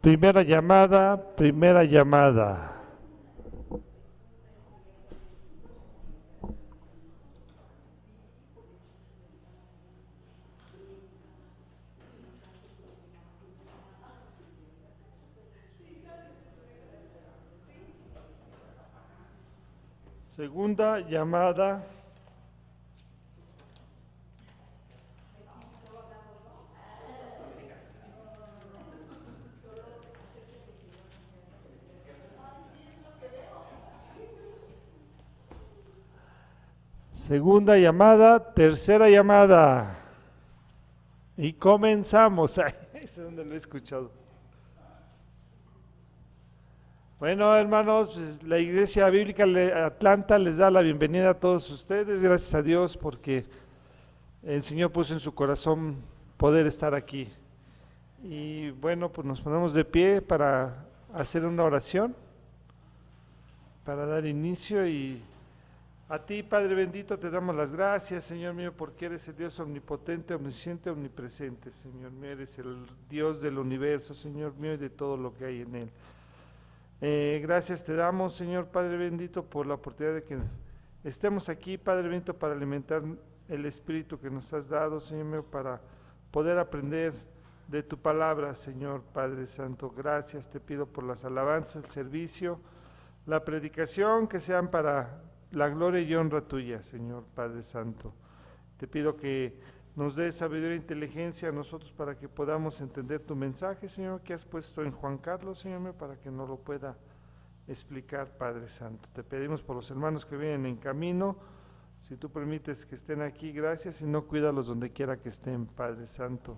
Primera llamada, primera llamada. Segunda llamada. Segunda llamada, tercera llamada. Y comenzamos. Ay, ese es donde lo he escuchado. Bueno, hermanos, pues, la Iglesia Bíblica Atlanta les da la bienvenida a todos ustedes. Gracias a Dios porque el Señor puso en su corazón poder estar aquí. Y bueno, pues nos ponemos de pie para hacer una oración, para dar inicio. Y a ti, Padre bendito, te damos las gracias, Señor mío, porque eres el Dios omnipotente, omnisciente, omnipresente, Señor mío. Eres el Dios del universo, Señor mío, y de todo lo que hay en él. Gracias te damos, Señor Padre bendito, por la oportunidad de que estemos aquí, Padre bendito, para alimentar el Espíritu que nos has dado, Señor mío, para poder aprender de tu palabra, Señor Padre Santo. Gracias te pido por las alabanzas, el servicio, la predicación, que sean para la gloria y honra tuya, Señor Padre Santo. Te pido que nos des sabiduría e inteligencia a nosotros para que podamos entender tu mensaje, Señor, que has puesto en Juan Carlos, Señor mío, para que nos lo pueda explicar, Padre Santo. Te pedimos por los hermanos que vienen en camino, si tú permites que estén aquí, gracias, y no cuídalos donde quiera que estén, Padre Santo.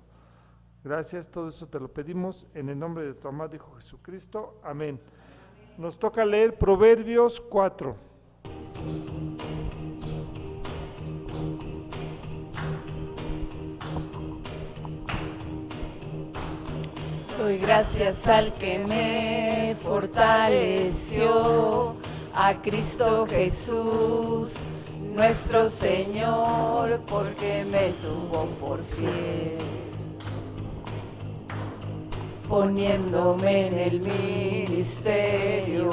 Gracias, todo eso te lo pedimos en el nombre de tu amado Hijo Jesucristo. Amén. Nos toca leer Proverbios 4. Doy gracias al que me fortaleció, a Cristo Jesús, nuestro Señor, porque me tuvo por fiel. Poniéndome en el ministerio,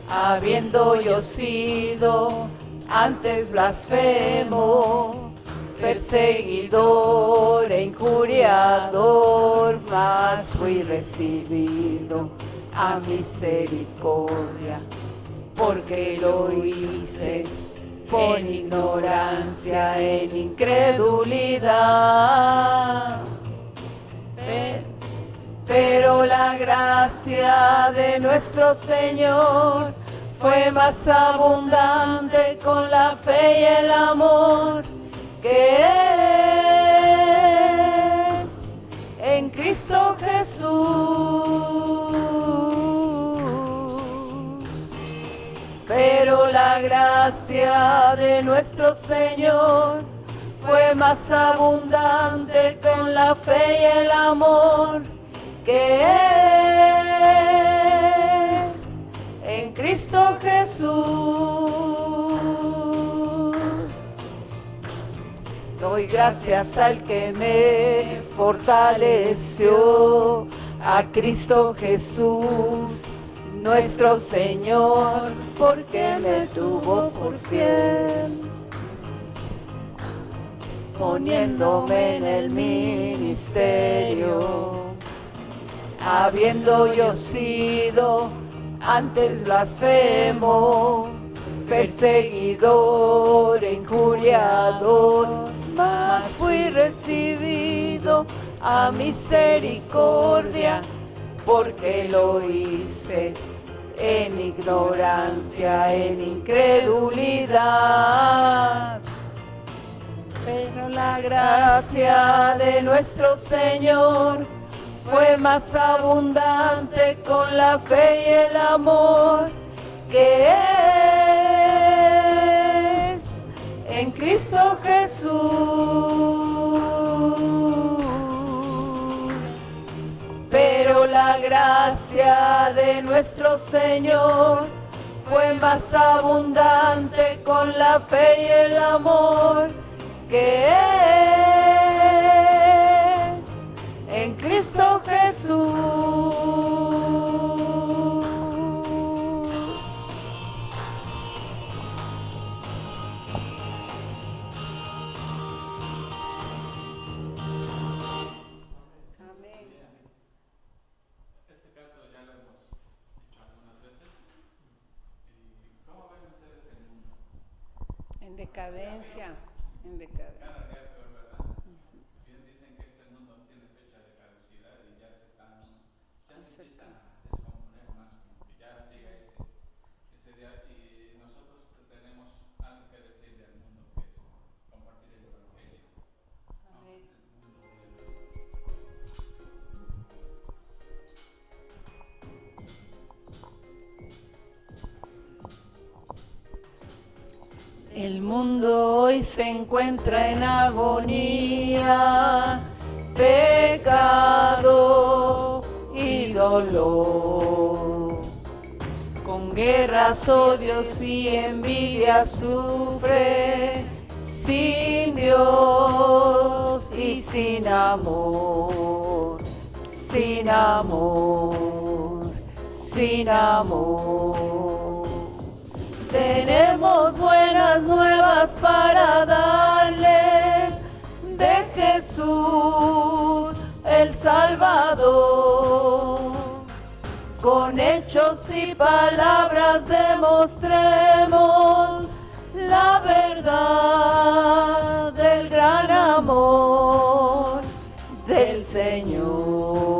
habiendo yo sido antes blasfemo, perseguidor e injuriador, mas fui recibido a misericordia, porque lo hice en ignorancia, en incredulidad. Pero la gracia de nuestro Señor fue más abundante con la fe y el amor que es en Cristo Jesús. Pero la gracia de nuestro Señor fue más abundante con la fe y el amor que es en Cristo Jesús. Doy gracias al que me fortaleció, a Cristo Jesús, nuestro Señor, porque me tuvo por fiel. Poniéndome en el ministerio, habiendo yo sido antes blasfemo, perseguidor e injuriador, mas fui recibido a misericordia, porque lo hice en ignorancia, en incredulidad. Pero la gracia de nuestro Señor fue más abundante con la fe y el amor que es en Cristo Jesús. Pero la gracia de nuestro Señor fue más abundante con la fe y el amor que es en Cristo Jesús. Este canto ya lo hemos hecho algunas veces. ¿Cómo ven ustedes el mundo? En decadencia, en Cada decadencia. día peor, ¿verdad? Bien dicen que este mundo tiene fecha de caducidad y ya se empieza a descomponer más, como que ya llega ese día y nosotros tenemos algo que decirle al mundo, que es compartir el Evangelio. Amén. El mundo de El mundo hoy se encuentra en agonía, pecado y dolor. Con guerras, odios y envidia sufre, sin Dios y sin amor, sin amor, sin amor. Tenemos buenas nuevas para darles de Jesús el Salvador. Con hechos y palabras demostremos la verdad del gran amor del Señor.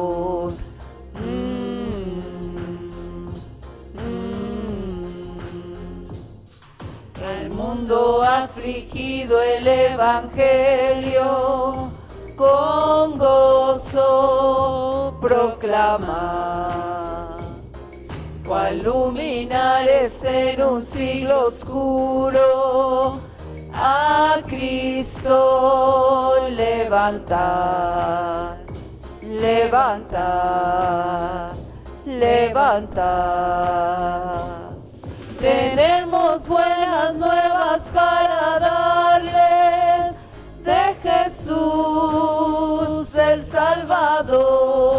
El mundo afligido el Evangelio con gozo proclama, cual luminares en un siglo oscuro, a Cristo levantar, levantar, levantar. Tenemos buenas nuevas para darles de Jesús el Salvador.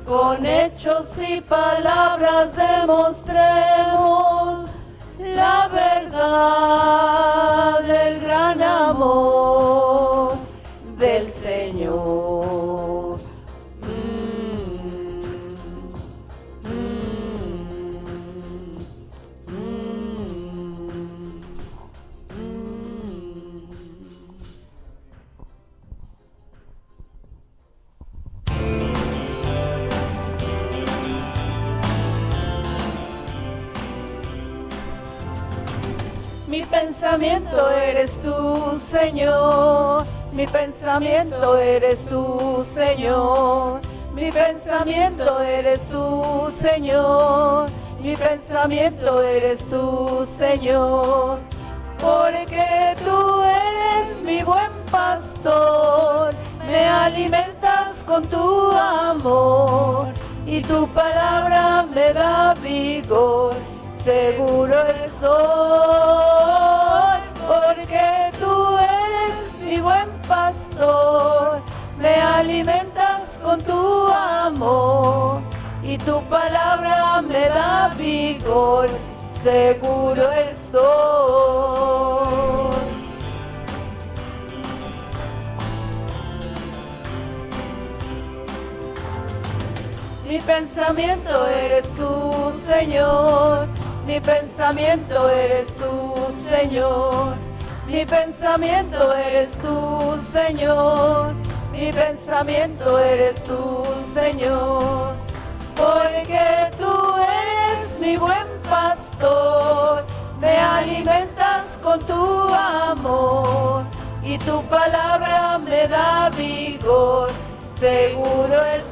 Con hechos y palabras demostremos la verdad del gran amor del Señor. Mi pensamiento eres tú, Señor. Mi pensamiento eres tú, Señor. Mi pensamiento eres tú, Señor. Mi pensamiento eres tú, Señor. Porque tú eres mi buen pastor. Me alimentas con tu amor. Y tu palabra me da vigor. Seguro estoy, porque tú eres mi buen pastor, me alimentas con tu amor, y tu palabra me da vigor, seguro estoy. Mi pensamiento eres tú, Señor. Mi pensamiento eres tú, Señor. Mi pensamiento eres tú, Señor. Mi pensamiento eres tú, Señor. Porque tú eres mi buen pastor. Me alimentas con tu amor. Y tu palabra me da vigor. Seguro estoy.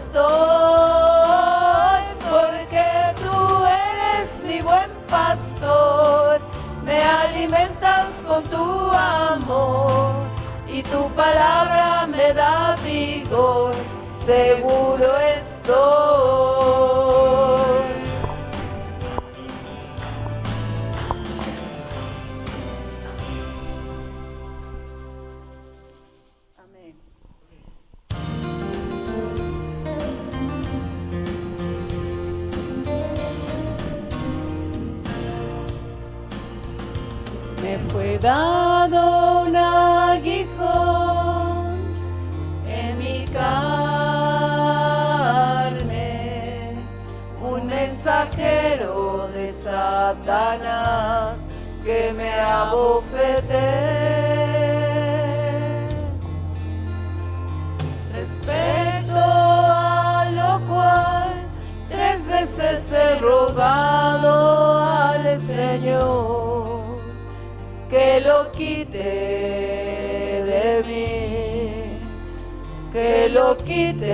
Porque tú eres mi buen pastor, me alimentas con tu amor, y tu palabra me da vigor, seguro estoy. Amén. me fue dado un aguijón en mi carne, un mensajero de Satanás que me abofeté. Respecto a lo cual 3 veces he rogado al Señor que lo quite de mí, que lo quite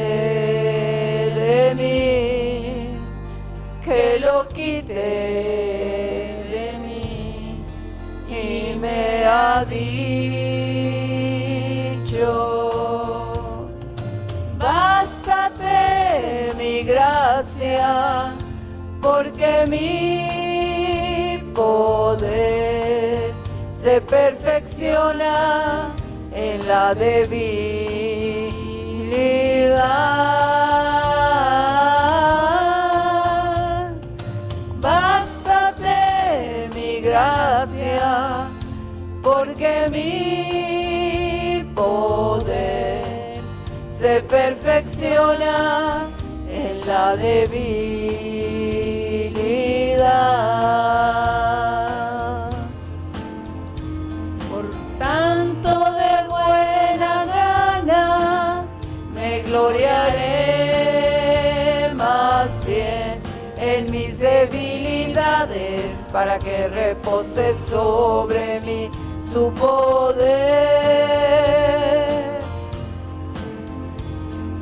de mí, que lo quite de mí. Y me ha dicho: bástate mi gracia, porque mi poder se perfecciona en la debilidad. Bástate mi gracia, porque mi poder se perfecciona en la debilidad. Por tanto, de buena gana me gloriaré más bien en mis debilidades, para que repose sobre mí su poder.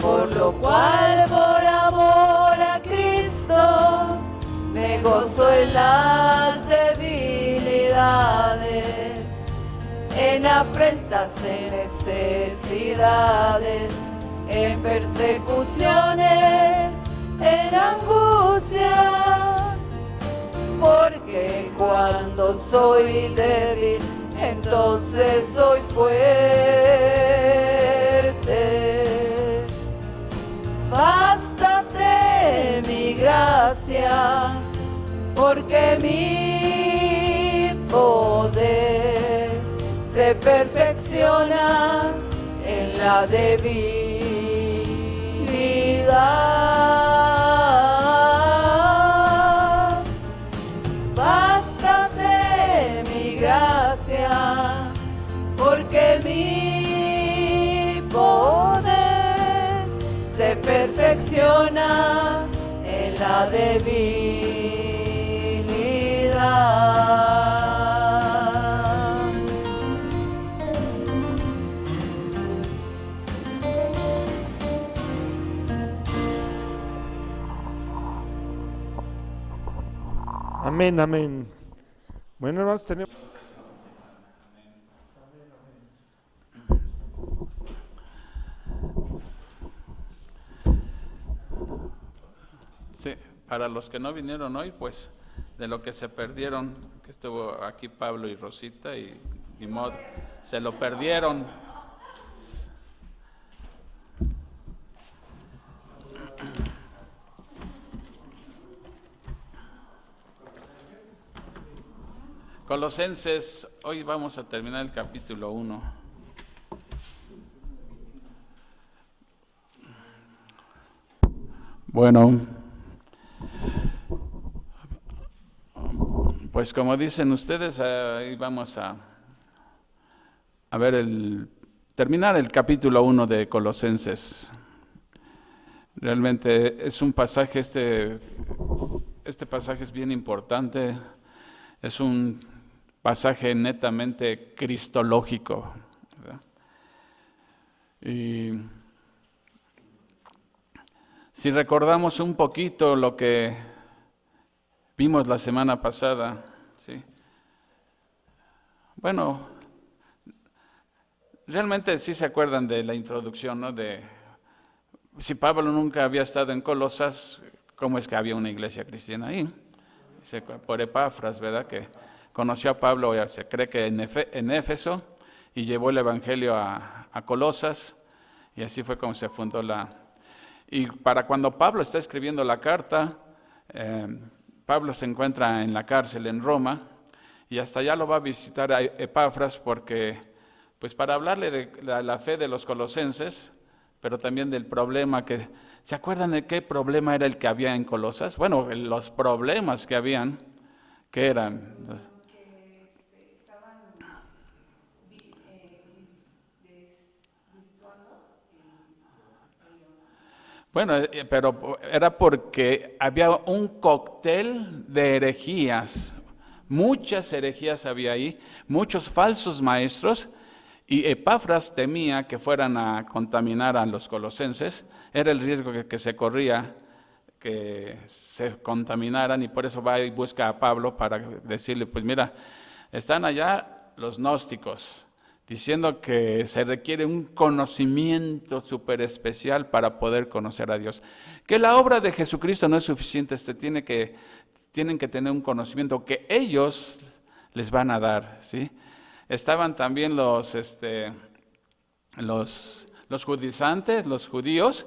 Por lo cual, por amor a Cristo, me gozo en las debilidades, en afrentas, en necesidades, en persecuciones, en angustia, porque cuando soy débil, entonces soy fuerte. Bástate mi gracia, porque mi poder se perfecciona en la debilidad. Bástate mi gracia, porque mi poder se perfecciona en la debilidad. Amén, amén. Bueno, hermanos, tenemos... Sí, para los que no vinieron hoy, pues de lo que se perdieron, que estuvo aquí Pablo y Rosita, y ni modo, se lo perdieron. Colosenses, hoy vamos a terminar el capítulo 1. Bueno, pues como dicen ustedes, ahí vamos a ver terminar el capítulo 1 de Colosenses. Realmente es un pasaje, este pasaje es bien importante, es un pasaje netamente cristológico, ¿verdad? Y si recordamos un poquito lo que vimos la semana pasada, ¿sí? Bueno, realmente sí se acuerdan de la introducción, ¿no? De si Pablo nunca había estado en Colosas, ¿cómo es que había una iglesia cristiana ahí? Por Epafras, ¿verdad? Que conoció a Pablo, se cree que en Éfeso, y llevó el evangelio a Colosas, y así fue como se fundó Y para cuando Pablo está escribiendo la carta, Pablo se encuentra en la cárcel en Roma, y hasta allá lo va a visitar a Epafras porque, pues para hablarle de la fe de los colosenses, pero también del problema que, ¿se acuerdan de qué problema era el que había en Colosas? Bueno, los problemas que habían, ¿qué eran? Bueno, pero era porque había un cóctel de herejías, muchas herejías había ahí, muchos falsos maestros, y Epafras temía que fueran a contaminar a los colosenses, era el riesgo que se corría, que se contaminaran, y por eso va y busca a Pablo para decirle, pues mira, están allá los gnósticos, diciendo que se requiere un conocimiento súper especial para poder conocer a Dios. Que la obra de Jesucristo no es suficiente, tienen que tener un conocimiento que ellos les van a dar, ¿sí? Estaban también los judaizantes, los judíos,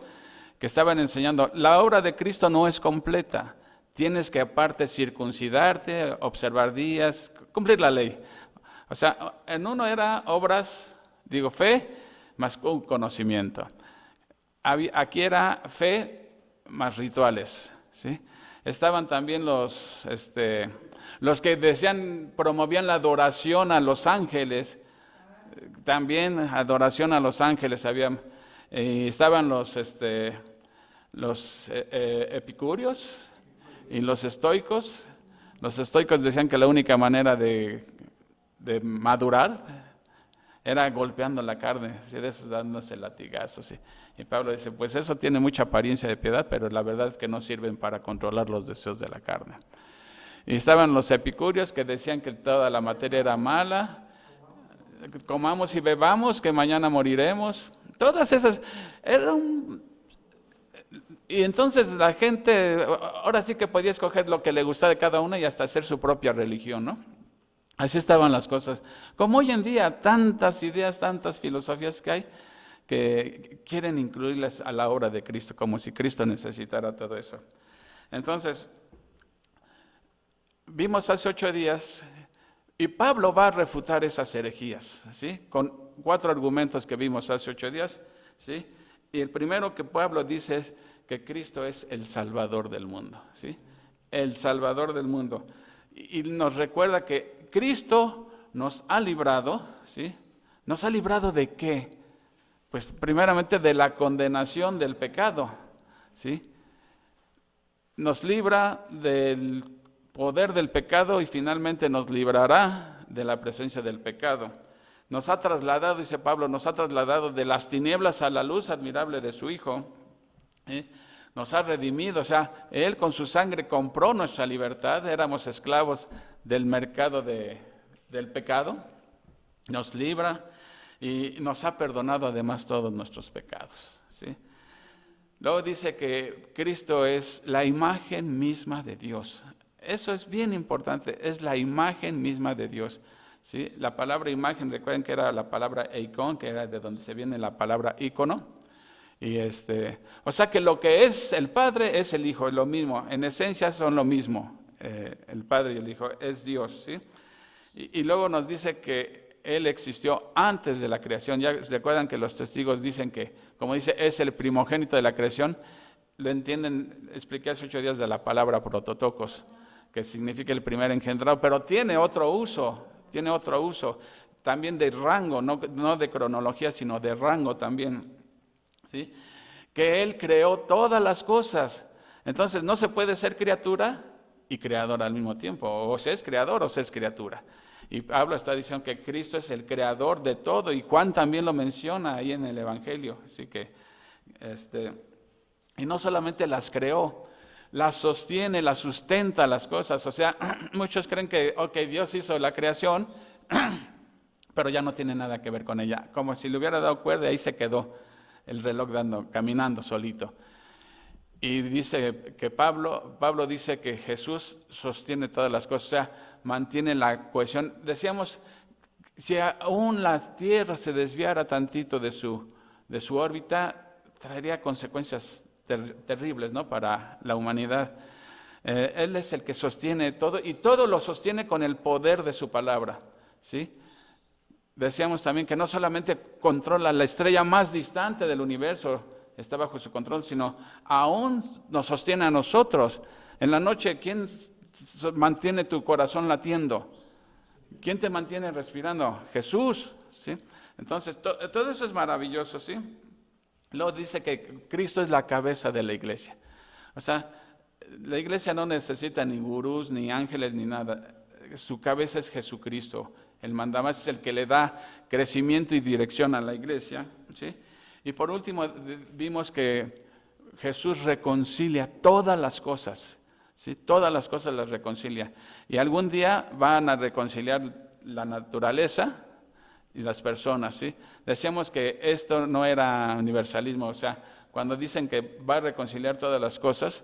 que estaban enseñando, la obra de Cristo no es completa, tienes que aparte circuncidarte, observar días, cumplir la ley. O sea, en uno era obras, fe, más un conocimiento. Aquí era fe más rituales, ¿sí? Estaban también los que promovían la adoración a los ángeles, también adoración a los ángeles había. Estaban los epicúreos y los estoicos. Los estoicos decían que la única manera de madurar era golpeando la carne, dándose latigazos. Y Pablo dice, pues eso tiene mucha apariencia de piedad, pero la verdad es que no sirven para controlar los deseos de la carne. Y estaban los epicúreos que decían que toda la materia era mala, comamos y bebamos, que mañana moriremos. Todas esas y entonces la gente ahora sí que podía escoger lo que le gustaba de cada una y hasta hacer su propia religión, ¿no? Así estaban las cosas. Como hoy en día, tantas ideas, tantas filosofías que hay que quieren incluirlas a la obra de Cristo, como si Cristo necesitara todo eso. Entonces, vimos hace 8 días, y Pablo va a refutar esas herejías, ¿sí? Con 4 argumentos que vimos hace 8 días, ¿sí? Y el primero que Pablo dice es que Cristo es el Salvador del mundo, ¿sí? El Salvador del mundo. Y nos recuerda que Cristo nos ha librado, ¿sí? ¿Nos ha librado de qué? Pues primeramente de la condenación del pecado, ¿sí? Nos libra del poder del pecado y finalmente nos librará de la presencia del pecado. Nos ha trasladado, dice Pablo, nos ha trasladado de las tinieblas a la luz admirable de su Hijo, ¿sí? Nos ha redimido, o sea, Él con su sangre compró nuestra libertad, éramos esclavos del mercado del pecado, nos libra y nos ha perdonado además todos nuestros pecados, ¿sí? Luego dice que Cristo es la imagen misma de Dios. Eso es bien importante, es la imagen misma de Dios, ¿sí? La palabra imagen, recuerden que era la palabra eikon, que era de donde se viene la palabra ícono. Y o sea que lo que es el Padre es el Hijo, es lo mismo, en esencia son lo mismo, el Padre y el Hijo, es Dios, ¿sí? Y luego nos dice que Él existió antes de la creación. Ya recuerdan que los testigos dicen que, como dice, es el primogénito de la creación. Lo entienden, expliqué hace 8 días de la palabra prototokos, que significa el primer engendrado, pero tiene otro uso, también de rango, no de cronología, sino de rango también, ¿sí? Que Él creó todas las cosas. Entonces no se puede ser criatura y creador al mismo tiempo, o se es creador o se es criatura. Y Pablo está diciendo que Cristo es el creador de todo, y Juan también lo menciona ahí en el Evangelio. Así que, y no solamente las creó, las sostiene, las sustenta las cosas. O sea, muchos creen que, Dios hizo la creación, pero ya no tiene nada que ver con ella. Como si le hubiera dado cuerda y ahí se quedó el reloj caminando solito. Y dice que Pablo dice que Jesús sostiene todas las cosas, o sea, mantiene la cohesión. Decíamos, si aún la Tierra se desviara tantito de su órbita, traería consecuencias terribles, ¿no?, para la humanidad. Él es el que sostiene todo y todo lo sostiene con el poder de su palabra, ¿sí? Decíamos también que no solamente controla la estrella más distante del universo, está bajo su control, sino aún nos sostiene a nosotros. En la noche, ¿quién mantiene tu corazón latiendo? ¿Quién te mantiene respirando? Jesús, ¿sí? Entonces, todo eso es maravilloso, ¿sí? Luego dice que Cristo es la cabeza de la iglesia. O sea, la iglesia no necesita ni gurús, ni ángeles, ni nada. Su cabeza es Jesucristo. El mandamás es el que le da crecimiento y dirección a la iglesia, ¿sí? Y por último, vimos que Jesús reconcilia todas las cosas, ¿sí? Todas las cosas las reconcilia. Y algún día van a reconciliar la naturaleza y las personas, ¿sí? Decíamos que esto no era universalismo, o sea, cuando dicen que va a reconciliar todas las cosas,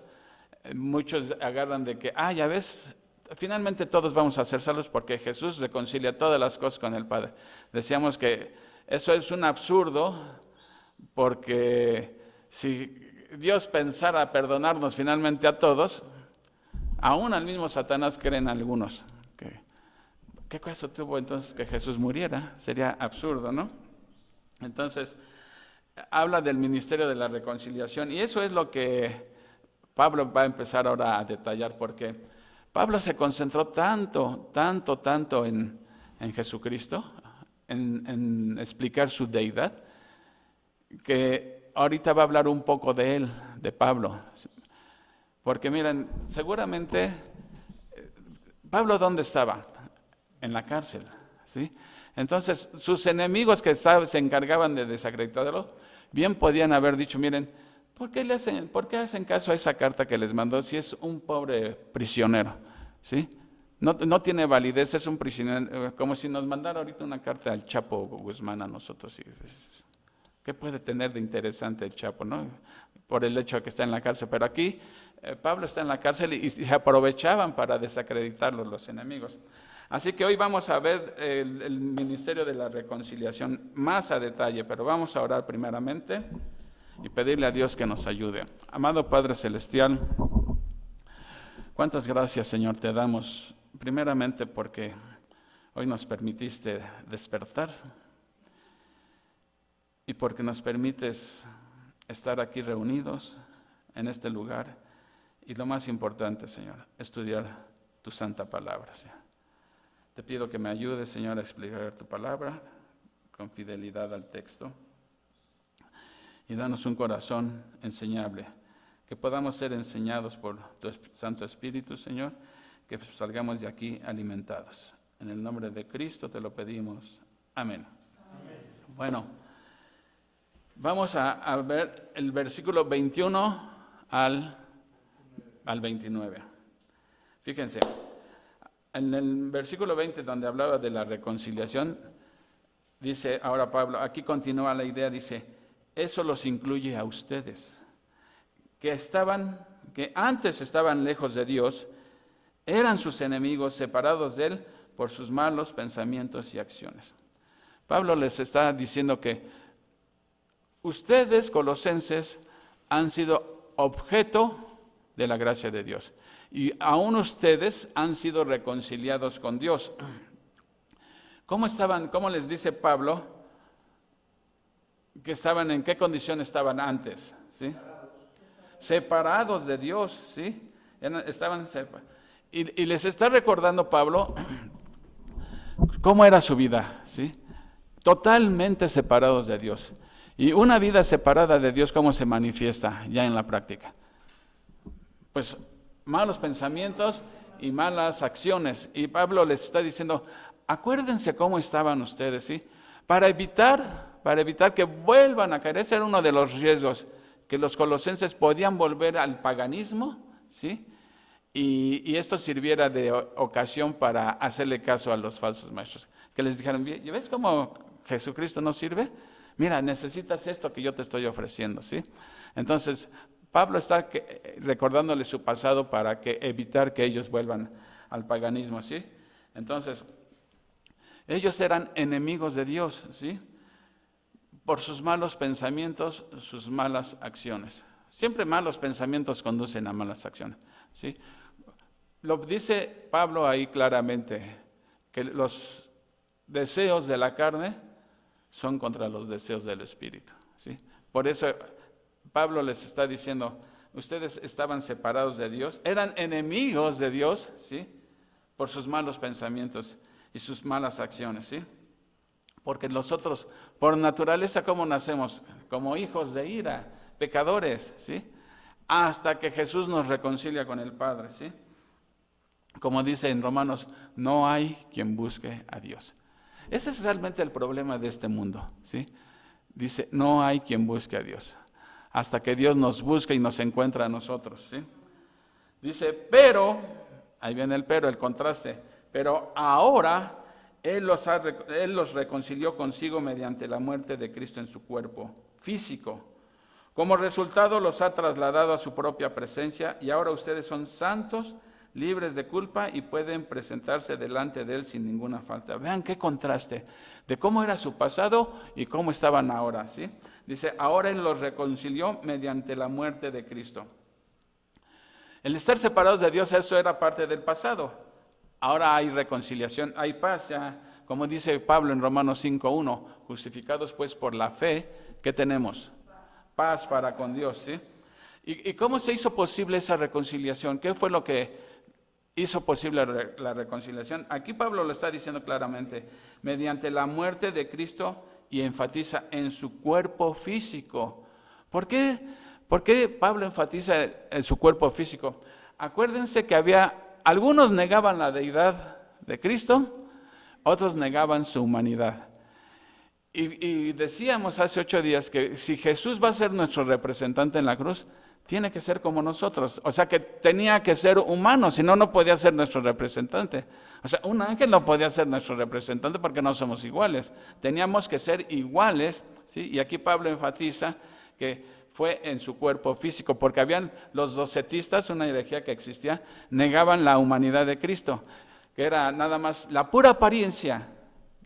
muchos agarran de que, ya ves, finalmente todos vamos a ser salvos porque Jesús reconcilia todas las cosas con el Padre. Decíamos que eso es un absurdo, porque si Dios pensara perdonarnos finalmente a todos, aún al mismo Satanás creen algunos. ¿Qué caso tuvo entonces que Jesús muriera? Sería absurdo, ¿no? Entonces, habla del ministerio de la reconciliación y eso es lo que Pablo va a empezar ahora a detallar, porque Pablo se concentró tanto en Jesucristo, en explicar su deidad, que ahorita va a hablar un poco de él, de Pablo. Porque miren, seguramente, ¿Pablo dónde estaba? En la cárcel, ¿sí? Entonces, sus enemigos que se encargaban de desacreditarlo, bien podían haber dicho, miren, ¿por qué hacen caso a esa carta que les mandó si es un pobre prisionero? ¿Sí? No tiene validez, es un prisionero, como si nos mandara ahorita una carta al Chapo Guzmán a nosotros. ¿Sí? ¿Qué puede tener de interesante el Chapo, no? Por el hecho de que está en la cárcel. Pero aquí Pablo está en la cárcel y se aprovechaban para desacreditarlo los enemigos. Así que hoy vamos a ver el ministerio de la reconciliación más a detalle, pero vamos a orar primeramente y pedirle a Dios que nos ayude. Amado Padre Celestial, cuántas gracias, Señor, te damos, primeramente porque hoy nos permitiste despertar y porque nos permites estar aquí reunidos en este lugar y lo más importante, Señor, estudiar tu santa palabra, Señor. Te pido que me ayudes, Señor, a explicar tu palabra con fidelidad al texto y danos un corazón enseñable, que podamos ser enseñados por tu Santo Espíritu, Señor, que salgamos de aquí alimentados. En el nombre de Cristo te lo pedimos. Amén. Amén. Bueno, vamos a ver el versículo 21 al 29. Fíjense, en el versículo 20, donde hablaba de la reconciliación, dice ahora Pablo, aquí continúa la idea, dice, eso los incluye a ustedes, que antes estaban lejos de Dios, eran sus enemigos, separados de Él por sus malos pensamientos y acciones. Pablo les está diciendo que ustedes, colosenses, han sido objeto de la gracia de Dios. Y aún ustedes han sido reconciliados con Dios. ¿Cómo les dice Pablo que estaban, en qué condición estaban antes? ¿Sí? Separados de Dios, ¿sí? Y les está recordando Pablo cómo era su vida, ¿sí? Totalmente separados de Dios. Y una vida separada de Dios, ¿cómo se manifiesta ya en la práctica? Pues malos pensamientos y malas acciones. Y Pablo les está diciendo, acuérdense cómo estaban ustedes, ¿sí? Para evitar que vuelvan a caer. Ese era uno de los riesgos, que los colosenses podían volver al paganismo, ¿sí? Y esto sirviera de ocasión para hacerle caso a los falsos maestros. Que les dijeron, ¿ves cómo Jesucristo no sirve? Mira, necesitas esto que yo te estoy ofreciendo, ¿sí? Entonces, Pablo está recordándole su pasado para evitar que ellos vuelvan al paganismo, ¿sí? Entonces, ellos eran enemigos de Dios, ¿sí? Por sus malos pensamientos, sus malas acciones. Siempre malos pensamientos conducen a malas acciones, ¿sí? Lo dice Pablo ahí claramente, que los deseos de la carne son contra los deseos del Espíritu, ¿sí? Por eso Pablo les está diciendo, ustedes estaban separados de Dios, eran enemigos de Dios, ¿sí? Por sus malos pensamientos y sus malas acciones, ¿sí? Porque nosotros, por naturaleza, ¿cómo nacemos? Como hijos de ira, pecadores, ¿sí? Hasta que Jesús nos reconcilia con el Padre, ¿sí? Como dice en Romanos, no hay quien busque a Dios. Ese es realmente el problema de este mundo, ¿sí? Dice, no hay quien busque a Dios, hasta que Dios nos busca y nos encuentra a nosotros, ¿sí? Dice, pero, ahí viene el pero, el contraste, pero ahora Él los reconcilió consigo mediante la muerte de Cristo en su cuerpo físico. Como resultado los ha trasladado a su propia presencia y ahora ustedes son santos, libres de culpa y pueden presentarse delante de Él sin ninguna falta. Vean qué contraste de cómo era su pasado y cómo estaban ahora, ¿sí? Dice, ahora Él los reconcilió mediante la muerte de Cristo. El estar separados de Dios, eso era parte del pasado. Ahora hay reconciliación, hay paz, ya, como dice Pablo en Romanos 5:1, justificados pues por la fe, ¿qué tenemos? Paz para con Dios, ¿sí? ¿Y cómo se hizo posible esa reconciliación? ¿Qué fue lo que hizo posible la reconciliación? Aquí Pablo lo está diciendo claramente, mediante la muerte de Cristo, y enfatiza en su cuerpo físico. ¿Por qué Pablo enfatiza en su cuerpo físico? Acuérdense que algunos negaban la deidad de Cristo, otros negaban su humanidad. Y decíamos hace 8 días que si Jesús va a ser nuestro representante en la cruz, tiene que ser como nosotros. O sea que tenía que ser humano, si no, no podía ser nuestro representante. O sea, un ángel no podía ser nuestro representante porque no somos iguales. Teníamos que ser iguales, ¿sí? Y aquí Pablo enfatiza que fue en su cuerpo físico, porque habían los docetistas, una herejía que existía, negaban la humanidad de Cristo, que era nada más la pura apariencia.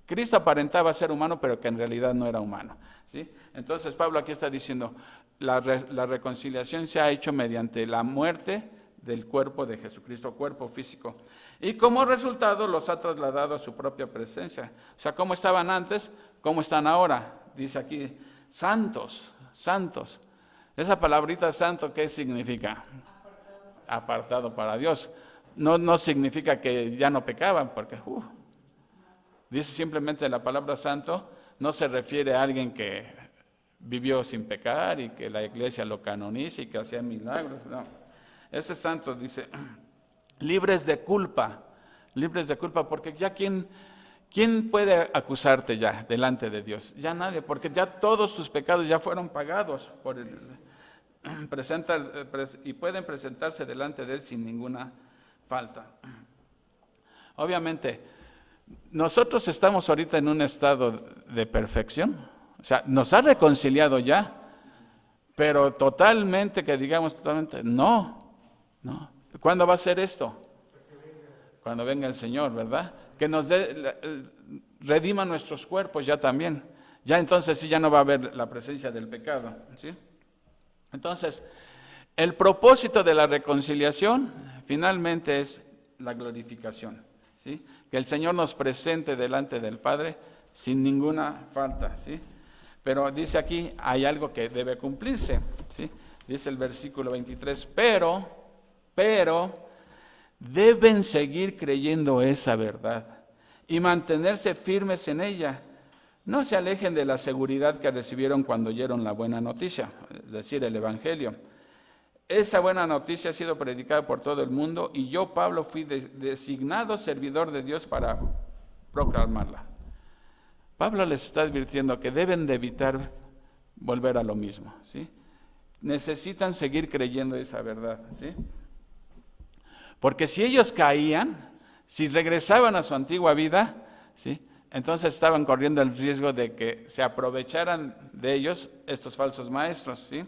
Cristo aparentaba ser humano, pero que en realidad no era humano, ¿sí? Entonces Pablo aquí está diciendo, la reconciliación se ha hecho mediante la muerte del cuerpo de Jesucristo, cuerpo físico. Y como resultado los ha trasladado a su propia presencia. O sea, ¿cómo estaban antes? ¿Cómo están ahora? Dice aquí, santos, santos. Esa palabrita santo, ¿qué significa? Apartado para Dios. No significa que ya no pecaban, porque dice simplemente la palabra santo, no se refiere a alguien que vivió sin pecar y que la iglesia lo canoniza y que hacía milagros. No, ese santo dice, libres de culpa, porque ya ¿quién puede acusarte ya delante de Dios? Ya nadie, porque ya todos tus pecados ya fueron pagados por Él. Y pueden presentarse delante de Él sin ninguna falta. Obviamente, nosotros estamos ahorita en un estado de perfección, o sea, nos ha reconciliado ya, pero totalmente, que digamos totalmente, no. ¿Cuándo va a ser esto? Cuando venga el Señor, ¿verdad? Que nos redima nuestros cuerpos ya también. Ya entonces sí, ya no va a haber la presencia del pecado, ¿sí? Entonces, el propósito de la reconciliación finalmente es la glorificación, ¿sí? Que el Señor nos presente delante del Padre sin ninguna falta, ¿sí? Pero dice aquí, hay algo que debe cumplirse, ¿sí? Dice el versículo 23, pero deben seguir creyendo esa verdad y mantenerse firmes en ella. No se alejen de la seguridad que recibieron cuando oyeron la buena noticia, es decir, el Evangelio. Esa buena noticia ha sido predicada por todo el mundo y yo, Pablo, fui designado servidor de Dios para proclamarla. Pablo les está advirtiendo que deben de evitar volver a lo mismo, ¿sí? Necesitan seguir creyendo esa verdad, ¿sí? Porque si ellos caían, si regresaban a su antigua vida, ¿sí? Entonces estaban corriendo el riesgo de que se aprovecharan de ellos estos falsos maestros, ¿sí?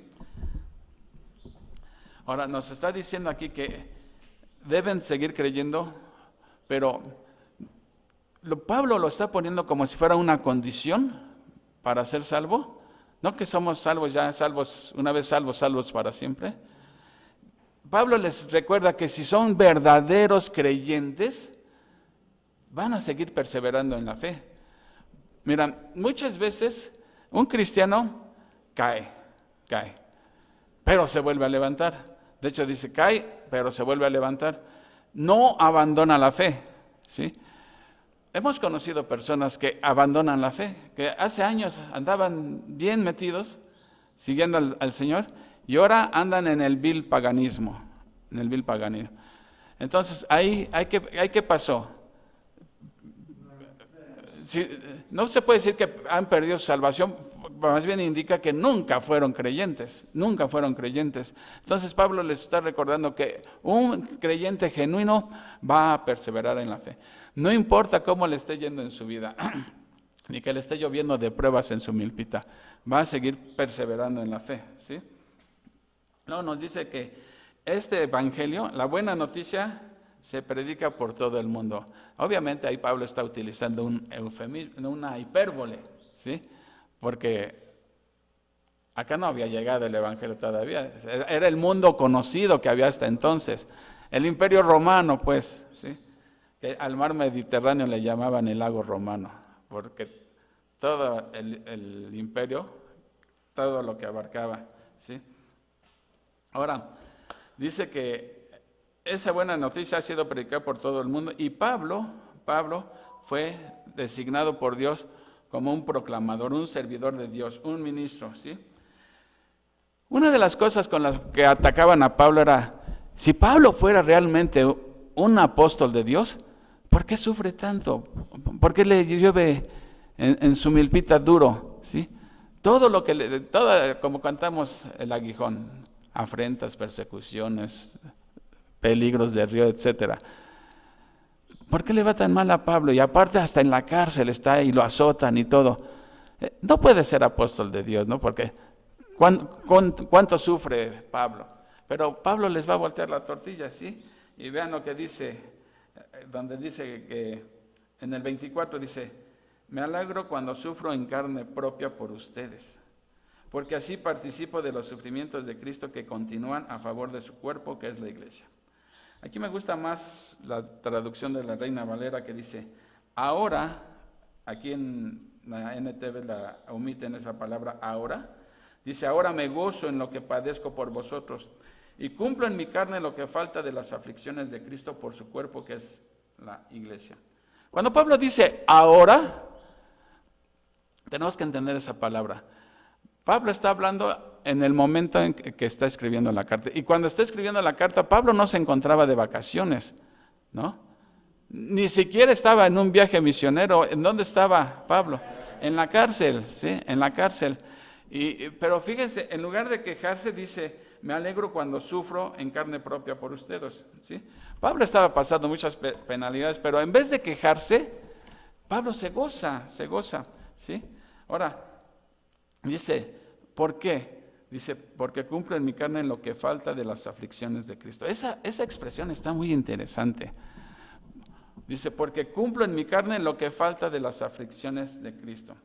Ahora, nos está diciendo aquí que deben seguir creyendo, pero Pablo lo está poniendo como si fuera una condición para ser salvo. No que somos salvos ya, salvos, una vez salvos, salvos para siempre. Pablo les recuerda que si son verdaderos creyentes, van a seguir perseverando en la fe. Mira, muchas veces un cristiano cae, pero se vuelve a levantar. De hecho dice, cae, pero se vuelve a levantar. No abandona la fe, ¿sí? Hemos conocido personas que abandonan la fe, que hace años andaban bien metidos, siguiendo al Señor, y ahora andan en el vil paganismo, Entonces, ahí, ¿qué pasó? No se puede decir que han perdido su salvación, más bien indica que nunca fueron creyentes. Entonces Pablo les está recordando que un creyente genuino va a perseverar en la fe. No importa cómo le esté yendo en su vida, ni que le esté lloviendo de pruebas en su milpita, va a seguir perseverando en la fe, ¿sí? No, nos dice que este evangelio, la buena noticia, se predica por todo el mundo. Obviamente ahí Pablo está utilizando un eufemismo, una hipérbole, ¿sí? Porque acá no había llegado el evangelio todavía. Era el mundo conocido que había hasta entonces. El imperio romano, pues, ¿sí? Que al mar Mediterráneo le llamaban el lago romano, porque todo el imperio, todo lo que abarcaba, ¿sí? Ahora, dice que esa buena noticia ha sido predicada por todo el mundo y Pablo fue designado por Dios como un proclamador, un servidor de Dios, un ministro, ¿sí? Una de las cosas con las que atacaban a Pablo era, si Pablo fuera realmente un apóstol de Dios, ¿por qué sufre tanto? ¿Por qué le llueve en su milpita duro? ¿Sí? Todo como cantamos el aguijón, afrentas, persecuciones, peligros de río, etcétera. ¿Por qué le va tan mal a Pablo? Y aparte hasta en la cárcel está y lo azotan y todo. No puede ser apóstol de Dios, ¿no? Porque ¿cuánto sufre Pablo? Pero Pablo les va a voltear la tortilla, ¿sí? Y vean lo que dice, donde dice que en el 24 dice, me alegro cuando sufro en carne propia por ustedes, porque así participo de los sufrimientos de Cristo que continúan a favor de su cuerpo, que es la iglesia. Aquí me gusta más la traducción de la Reina Valera que dice, ahora, aquí en la NTV la omiten esa palabra ahora, dice, ahora me gozo en lo que padezco por vosotros y cumplo en mi carne lo que falta de las aflicciones de Cristo por su cuerpo, que es la iglesia. Cuando Pablo dice ahora, tenemos que entender esa palabra. Pablo está hablando en el momento en que está escribiendo la carta. Y cuando está escribiendo la carta, Pablo no se encontraba de vacaciones, ¿no? Ni siquiera estaba en un viaje misionero. ¿En dónde estaba Pablo? En la cárcel, ¿sí? En la cárcel. Pero fíjense, en lugar de quejarse, dice, me alegro cuando sufro en carne propia por ustedes, ¿sí? Pablo estaba pasando muchas penalidades, pero en vez de quejarse, Pablo se goza, ¿sí? Ahora, dice, ¿por qué? Dice, porque cumplo en mi carne en lo que falta de las aflicciones de Cristo. Esa expresión está muy interesante. Dice, porque cumplo en mi carne en lo que falta de las aflicciones de Cristo.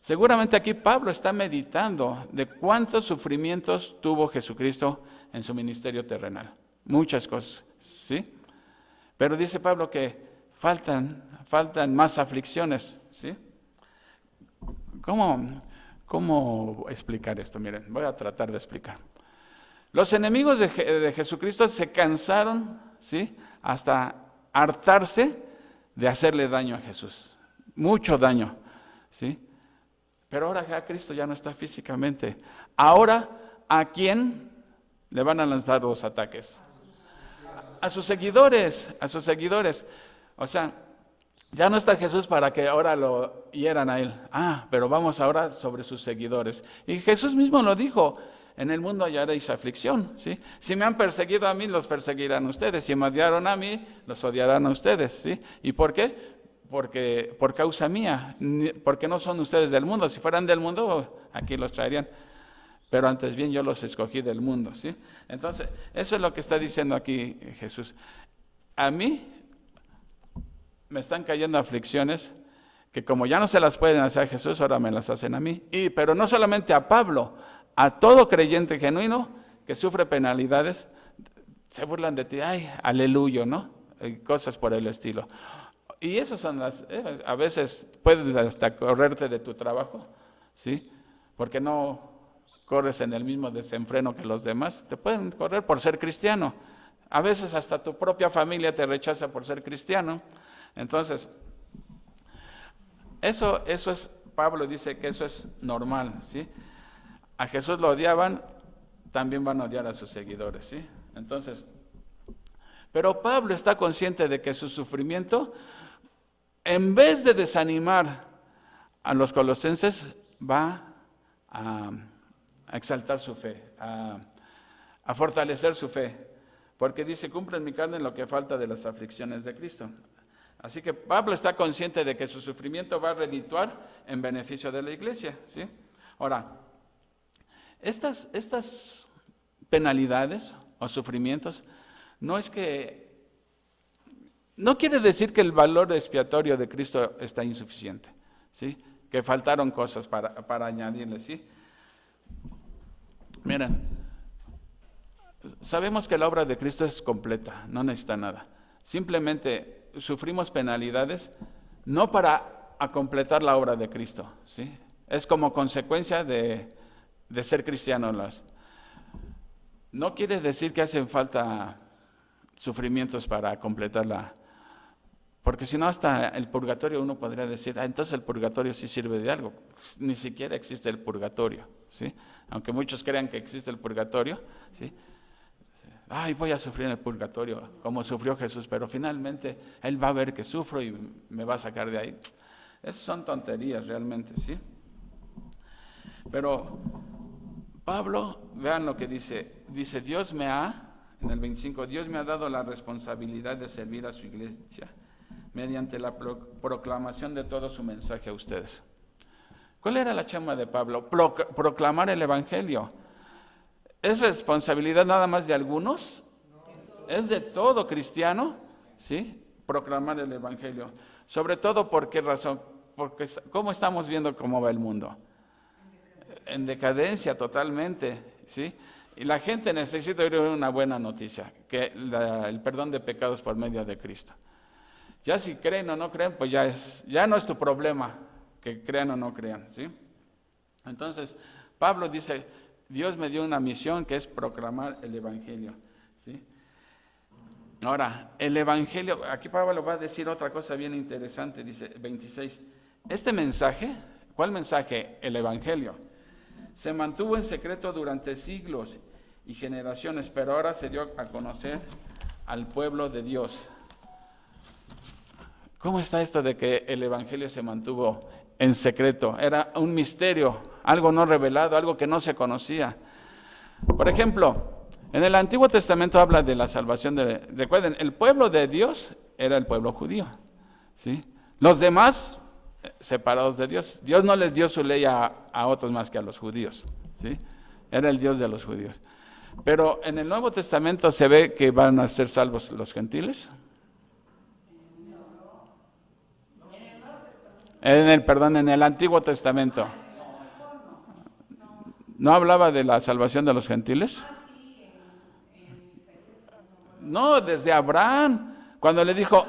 Seguramente aquí Pablo está meditando de cuántos sufrimientos tuvo Jesucristo en su ministerio terrenal. Muchas cosas, ¿sí? Pero dice Pablo que faltan más aflicciones, ¿sí? ¿Cómo explicar esto? Miren, voy a tratar de explicar. Los enemigos de Jesucristo se cansaron, ¿sí? Hasta hartarse de hacerle daño a Jesús. Mucho daño, ¿sí? Pero ahora ya Cristo ya no está físicamente. Ahora, ¿a quién le van a lanzar los ataques? A sus seguidores. O sea, ya no está Jesús para que ahora lo hieran a él. Pero vamos ahora sobre sus seguidores. Y Jesús mismo lo dijo, en el mundo hallaréis aflicción, ¿sí? Si me han perseguido a mí, los perseguirán ustedes. Si me odiaron a mí, los odiarán a ustedes, ¿sí? ¿Y por qué? Porque por causa mía, porque no son ustedes del mundo. Si fueran del mundo, aquí los traerían. Pero antes bien yo los escogí del mundo, ¿sí? Entonces, eso es lo que está diciendo aquí Jesús. A mí me están cayendo aflicciones que como ya no se las pueden hacer a Jesús, ahora me las hacen a mí. Pero no solamente a Pablo, a todo creyente genuino que sufre penalidades, se burlan de ti, ay, aleluya, ¿no? Y cosas por el estilo. Y esas son a veces puedes hasta correrte de tu trabajo, ¿sí? Porque no corres en el mismo desenfreno que los demás, te pueden correr por ser cristiano. A veces hasta tu propia familia te rechaza por ser cristiano. Entonces, eso es, Pablo dice que eso es normal, ¿sí? A Jesús lo odiaban, también van a odiar a sus seguidores, ¿sí? Entonces, pero Pablo está consciente de que su sufrimiento, en vez de desanimar a los colosenses, va a exaltar su fe, a fortalecer su fe, porque dice, cumple en mi carne en lo que falta de las aflicciones de Cristo. Así que Pablo está consciente de que su sufrimiento va a redituar en beneficio de la iglesia, ¿sí? Ahora, estas penalidades o sufrimientos no quiere decir que el valor expiatorio de Cristo está insuficiente, ¿sí? Que faltaron cosas para añadirle, ¿sí? Miren, sabemos que la obra de Cristo es completa, no necesita nada. Simplemente sufrimos penalidades no para completar la obra de Cristo, ¿sí? Es como consecuencia de ser cristianos. No quiere decir que hacen falta sufrimientos para completarla, porque si no hasta el purgatorio uno podría decir, entonces el purgatorio sí sirve de algo. Ni siquiera existe el purgatorio, ¿sí? Aunque muchos crean que existe el purgatorio, ¿sí? Ay, voy a sufrir en el purgatorio como sufrió Jesús, pero finalmente Él va a ver que sufro y me va a sacar de ahí. Esas son tonterías realmente, ¿sí? Pero Pablo, vean lo que dice, Dios me ha, en el 25, Dios me ha dado la responsabilidad de servir a su iglesia mediante la proclamación de todo su mensaje a ustedes. ¿Cuál era la chamba de Pablo? Proclamar el evangelio. ¿Es responsabilidad nada más de algunos? Es de todo cristiano, ¿sí? Proclamar el evangelio. Sobre todo, ¿por qué razón? Porque ¿cómo estamos viendo cómo va el mundo? En decadencia totalmente, ¿sí? Y la gente necesita oír una buena noticia, que el perdón de pecados por medio de Cristo. Ya si creen o no creen, pues ya no es tu problema, que crean o no crean, ¿sí? Entonces, Pablo dice, Dios me dio una misión que es proclamar el evangelio, ¿sí? Ahora, el evangelio, aquí Pablo va a decir otra cosa bien interesante, dice 26, este mensaje, ¿cuál mensaje? El evangelio. Se mantuvo en secreto durante siglos y generaciones, pero ahora se dio a conocer al pueblo de Dios. ¿Cómo está esto de que el evangelio se mantuvo en secreto? Era un misterio, algo no revelado, algo que no se conocía. Por ejemplo, en el Antiguo Testamento habla de la salvación recuerden, el pueblo de Dios era el pueblo judío, ¿sí? Los demás separados de Dios. Dios no les dio su ley a otros más que a los judíos, ¿sí? Era el Dios de los judíos. Pero en el Nuevo Testamento se ve que van a ser salvos los gentiles. En el Antiguo Testamento. ¿No hablaba de la salvación de los gentiles? No, desde Abraham, cuando le dijo,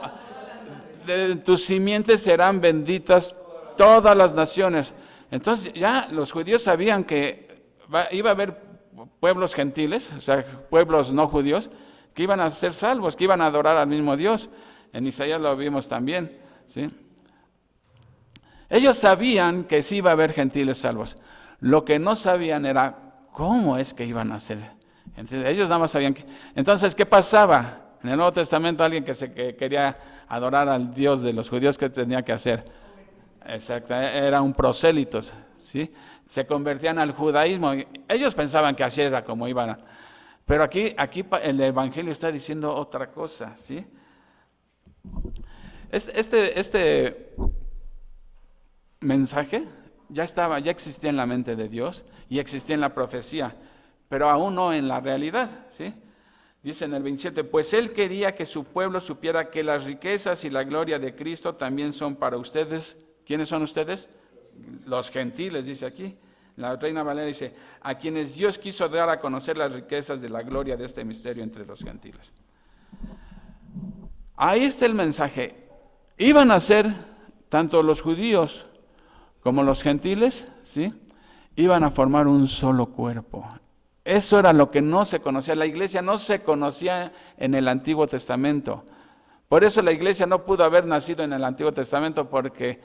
de tus simientes serán benditas todas las naciones. Entonces ya los judíos sabían que iba a haber pueblos gentiles, o sea, pueblos no judíos, que iban a ser salvos, que iban a adorar al mismo Dios. En Isaías lo vimos también, ¿sí? Ellos sabían que sí iba a haber gentiles salvos. Lo que no sabían era cómo es que iban a ser. Entonces, ellos nada más sabían que... Entonces, ¿qué pasaba? En el Nuevo Testamento alguien que quería adorar al Dios de los judíos, ¿qué tenía que hacer? Exacto, era un prosélito, ¿sí? Se convertían al judaísmo. Ellos pensaban que así era como iban. Pero aquí el Evangelio está diciendo otra cosa, ¿sí? Este mensaje ya existía en la mente de Dios y existía en la profecía, pero aún no en la realidad, ¿sí? Dice en el 27, pues Él quería que su pueblo supiera que las riquezas y la gloria de Cristo también son para ustedes. ¿Quiénes son ustedes? Los gentiles, dice aquí. La Reina Valera dice, a quienes Dios quiso dar a conocer las riquezas de la gloria de este misterio entre los gentiles. Ahí está el mensaje. Iban a ser tanto los judíos como los gentiles, ¿sí? Iban a formar un solo cuerpo. Eso era lo que no se conocía. La iglesia no se conocía en el Antiguo Testamento. Por eso la iglesia no pudo haber nacido en el Antiguo Testamento, porque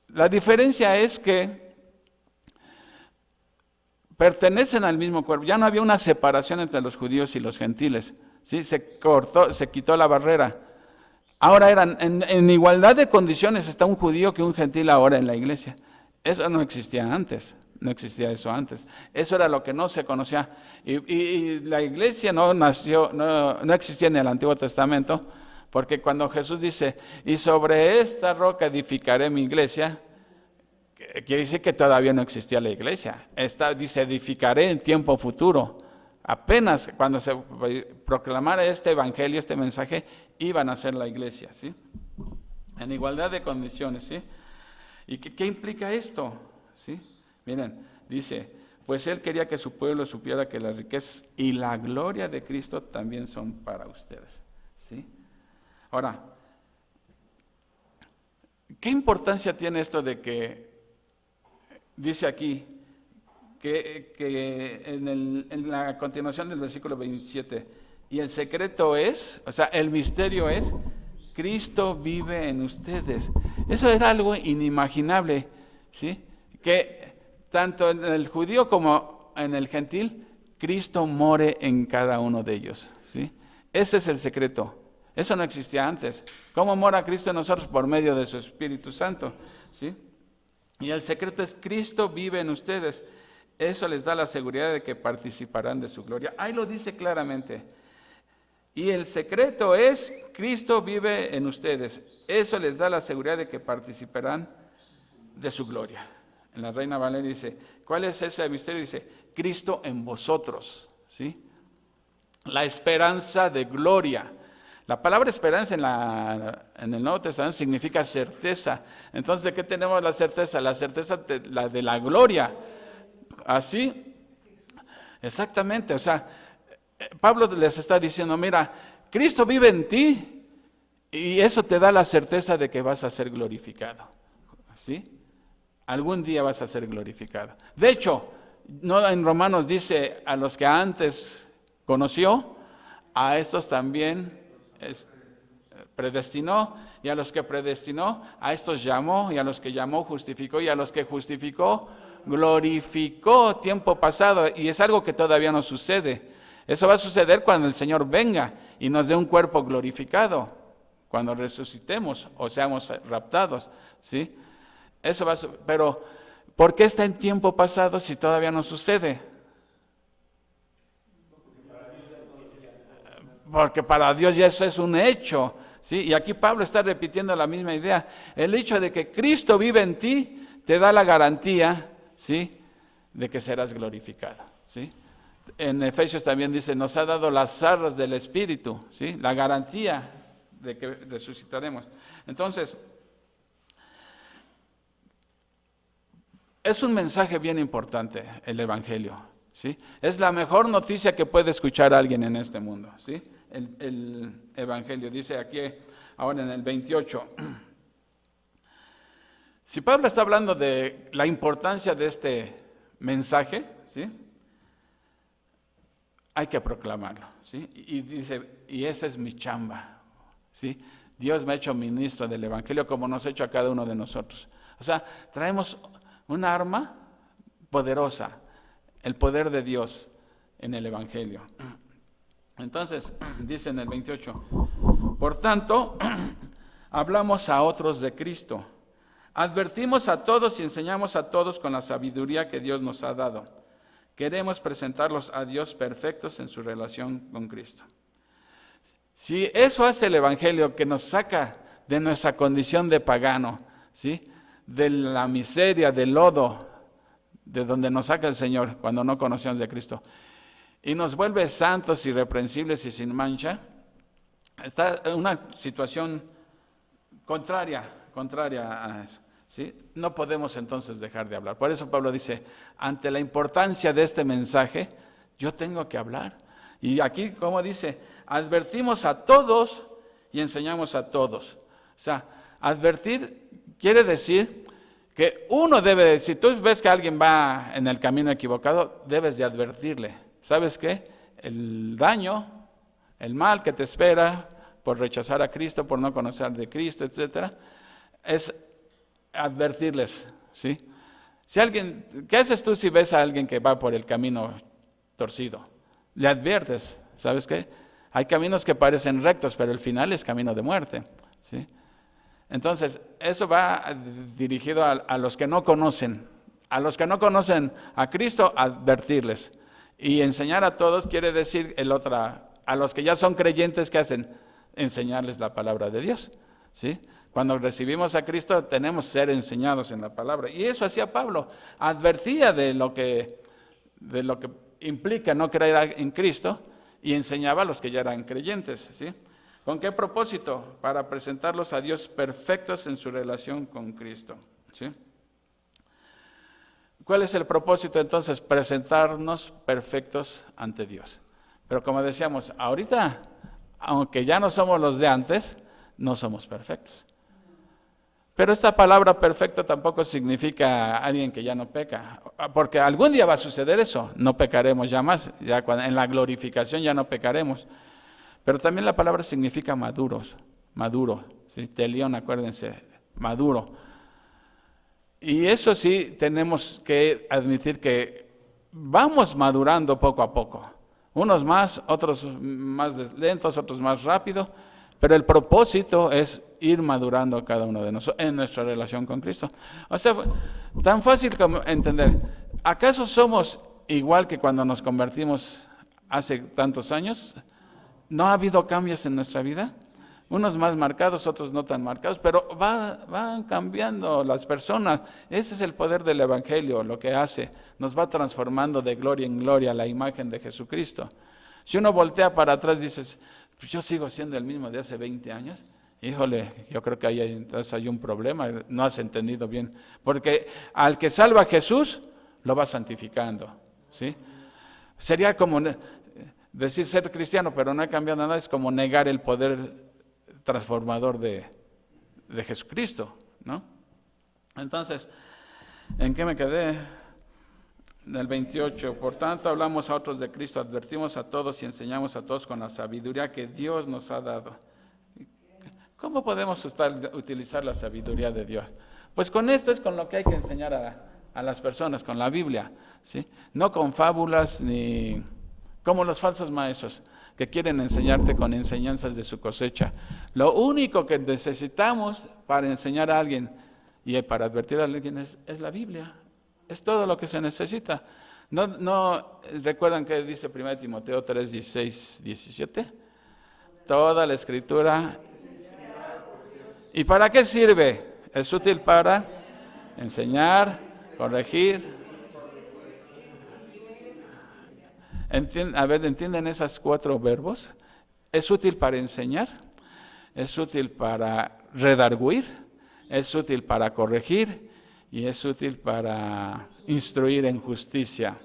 la diferencia es que pertenecen al mismo cuerpo. Ya no había una separación entre los judíos y los gentiles, ¿sí? Se cortó, se quitó la barrera. Ahora eran en igualdad de condiciones, está un judío que un gentil ahora en la iglesia. Eso no existía antes, no existía eso antes. Eso era lo que no se conocía. Y la iglesia no existía en el Antiguo Testamento, porque cuando Jesús dice, y sobre esta roca edificaré mi iglesia, quiere decir que todavía no existía la iglesia. Dice, edificaré en tiempo futuro. Apenas cuando se proclamara este evangelio, este mensaje, iban a ser la iglesia, ¿sí? En igualdad de condiciones, ¿sí? ¿Y qué implica esto? ¿Sí? Miren, dice, pues él quería que su pueblo supiera que las riquezas y la gloria de Cristo también son para ustedes, ¿sí? Ahora, ¿qué importancia tiene esto de que dice aquí que en la continuación del versículo 27, y el secreto es, o sea, el misterio es, Cristo vive en ustedes? Eso era algo inimaginable, ¿sí? Que tanto en el judío como en el gentil, Cristo more en cada uno de ellos, ¿sí? Ese es el secreto. Eso no existía antes. ¿Cómo mora Cristo en nosotros? Por medio de su Espíritu Santo, ¿sí? Y el secreto es, Cristo vive en ustedes. Eso les da la seguridad de que participarán de su gloria. Ahí lo dice claramente. Y el secreto es, Cristo vive en ustedes. Eso les da la seguridad de que participarán de su gloria. En la Reina Valera dice, ¿cuál es ese misterio? Dice, Cristo en vosotros, ¿sí? La esperanza de gloria. La palabra esperanza en el Nuevo Testamento significa certeza. Entonces, ¿de qué tenemos la certeza? La certeza de la gloria. Así, exactamente, o sea, Pablo les está diciendo, mira, Cristo vive en ti y eso te da la certeza de que vas a ser glorificado, ¿sí? Algún día vas a ser glorificado. De hecho, no en Romanos dice, a los que antes conoció, a estos también predestinó, y a los que predestinó, a estos llamó, y a los que llamó justificó, y a los que justificó glorificó tiempo pasado, y es algo que todavía no sucede. Eso va a suceder cuando el Señor venga y nos dé un cuerpo glorificado, cuando resucitemos o seamos raptados, ¿sí? Eso va a pero ¿por qué está en tiempo pasado si todavía no sucede? Porque para Dios ya eso es un hecho, ¿sí? Y aquí Pablo está repitiendo la misma idea. El hecho de que Cristo vive en ti te da la garantía, ¿sí?, de que serás glorificado, ¿sí? En Efesios también dice, nos ha dado las arras del Espíritu, ¿sí?, la garantía de que resucitaremos. Entonces, es un mensaje bien importante el Evangelio, ¿sí? Es la mejor noticia que puede escuchar alguien en este mundo, ¿sí? El Evangelio dice aquí, ahora en el 28, si Pablo está hablando de la importancia de este mensaje, ¿sí?, hay que proclamarlo, ¿sí? Y dice, y esa es mi chamba, ¿sí? Dios me ha hecho ministro del Evangelio como nos ha hecho a cada uno de nosotros. O sea, traemos un arma poderosa, el poder de Dios en el Evangelio. Entonces, dice en el 28, por tanto, hablamos a otros de Cristo. Advertimos a todos y enseñamos a todos con la sabiduría que Dios nos ha dado. Queremos presentarlos a Dios perfectos en su relación con Cristo. Si eso hace el Evangelio, que nos saca de nuestra condición de pagano, ¿sí?, de la miseria, del lodo, de donde nos saca el Señor cuando no conocemos de Cristo, y nos vuelve santos, irreprensibles y sin mancha, está en una situación contraria a eso. ¿sí? No podemos entonces dejar de hablar. Por eso Pablo dice, ante la importancia de este mensaje, yo tengo que hablar. Y aquí, como dice, advertimos a todos y enseñamos a todos. O sea, advertir quiere decir que uno debe, si tú ves que alguien va en el camino equivocado, debes de advertirle. ¿Sabes qué? El daño, el mal que te espera por rechazar a Cristo, por no conocer de Cristo, etcétera, es advertirles, ¿sí? Si alguien, ¿qué haces tú si ves a alguien que va por el camino torcido? Le adviertes, ¿sabes qué? Hay caminos que parecen rectos, pero el final es camino de muerte, ¿sí? Entonces, eso va dirigido a los que no conocen. A los que no conocen a Cristo, advertirles. Y enseñar a todos quiere decir a los que ya son creyentes, ¿qué hacen? Enseñarles la palabra de Dios, ¿sí? Cuando recibimos a Cristo tenemos que ser enseñados en la palabra. Y eso hacía Pablo. Advertía de lo que implica no creer en Cristo y enseñaba a los que ya eran creyentes, ¿sí? ¿Con qué propósito? Para presentarlos a Dios perfectos en su relación con Cristo, ¿sí? ¿Cuál es el propósito entonces? Presentarnos perfectos ante Dios. Pero como decíamos, ahorita, aunque ya no somos los de antes, no somos perfectos. Pero esta palabra perfecto tampoco significa alguien que ya no peca, porque algún día va a suceder eso, no pecaremos ya más, ya en la glorificación ya no pecaremos. Pero también la palabra significa maduro, ¿sí? Telión, acuérdense, maduro. Y eso sí tenemos que admitir que vamos madurando poco a poco. Unos más, otros más lentos, otros más rápido, pero el propósito es ir madurando cada uno de nosotros en nuestra relación con Cristo. O sea, tan fácil como entender. ¿Acaso somos igual que cuando nos convertimos hace tantos años? ¿No ha habido cambios en nuestra vida? Unos más marcados, otros no tan marcados, pero van cambiando las personas. Ese es el poder del Evangelio, lo que hace. Nos va transformando de gloria en gloria a la imagen de Jesucristo. Si uno voltea para atrás, dices, pues yo sigo siendo el mismo de hace 20 años. Híjole, yo creo que ahí entonces hay un problema, no has entendido bien. Porque al que salva a Jesús, lo va santificando, ¿sí? Sería como decir ser cristiano, pero no he cambiado nada, es como negar el poder transformador de Jesucristo, ¿no? Entonces, ¿en qué me quedé? En el 28, por tanto hablamos a otros de Cristo, advertimos a todos y enseñamos a todos con la sabiduría que Dios nos ha dado. ¿Cómo podemos utilizar la sabiduría de Dios? Pues con esto es con lo que hay que enseñar a las personas, con la Biblia, ¿sí? No con fábulas ni como los falsos maestros que quieren enseñarte con enseñanzas de su cosecha. Lo único que necesitamos para enseñar a alguien y para advertir a alguien es la Biblia. Es todo lo que se necesita. ¿No recuerdan que dice 1 Timoteo 3, 16, 17? Toda la Escritura. ¿Y para qué sirve? Es útil para enseñar, corregir. ¿Entienden esos 4 verbos? Es útil para enseñar, es útil para redarguir, es útil para corregir y es útil para instruir en justicia.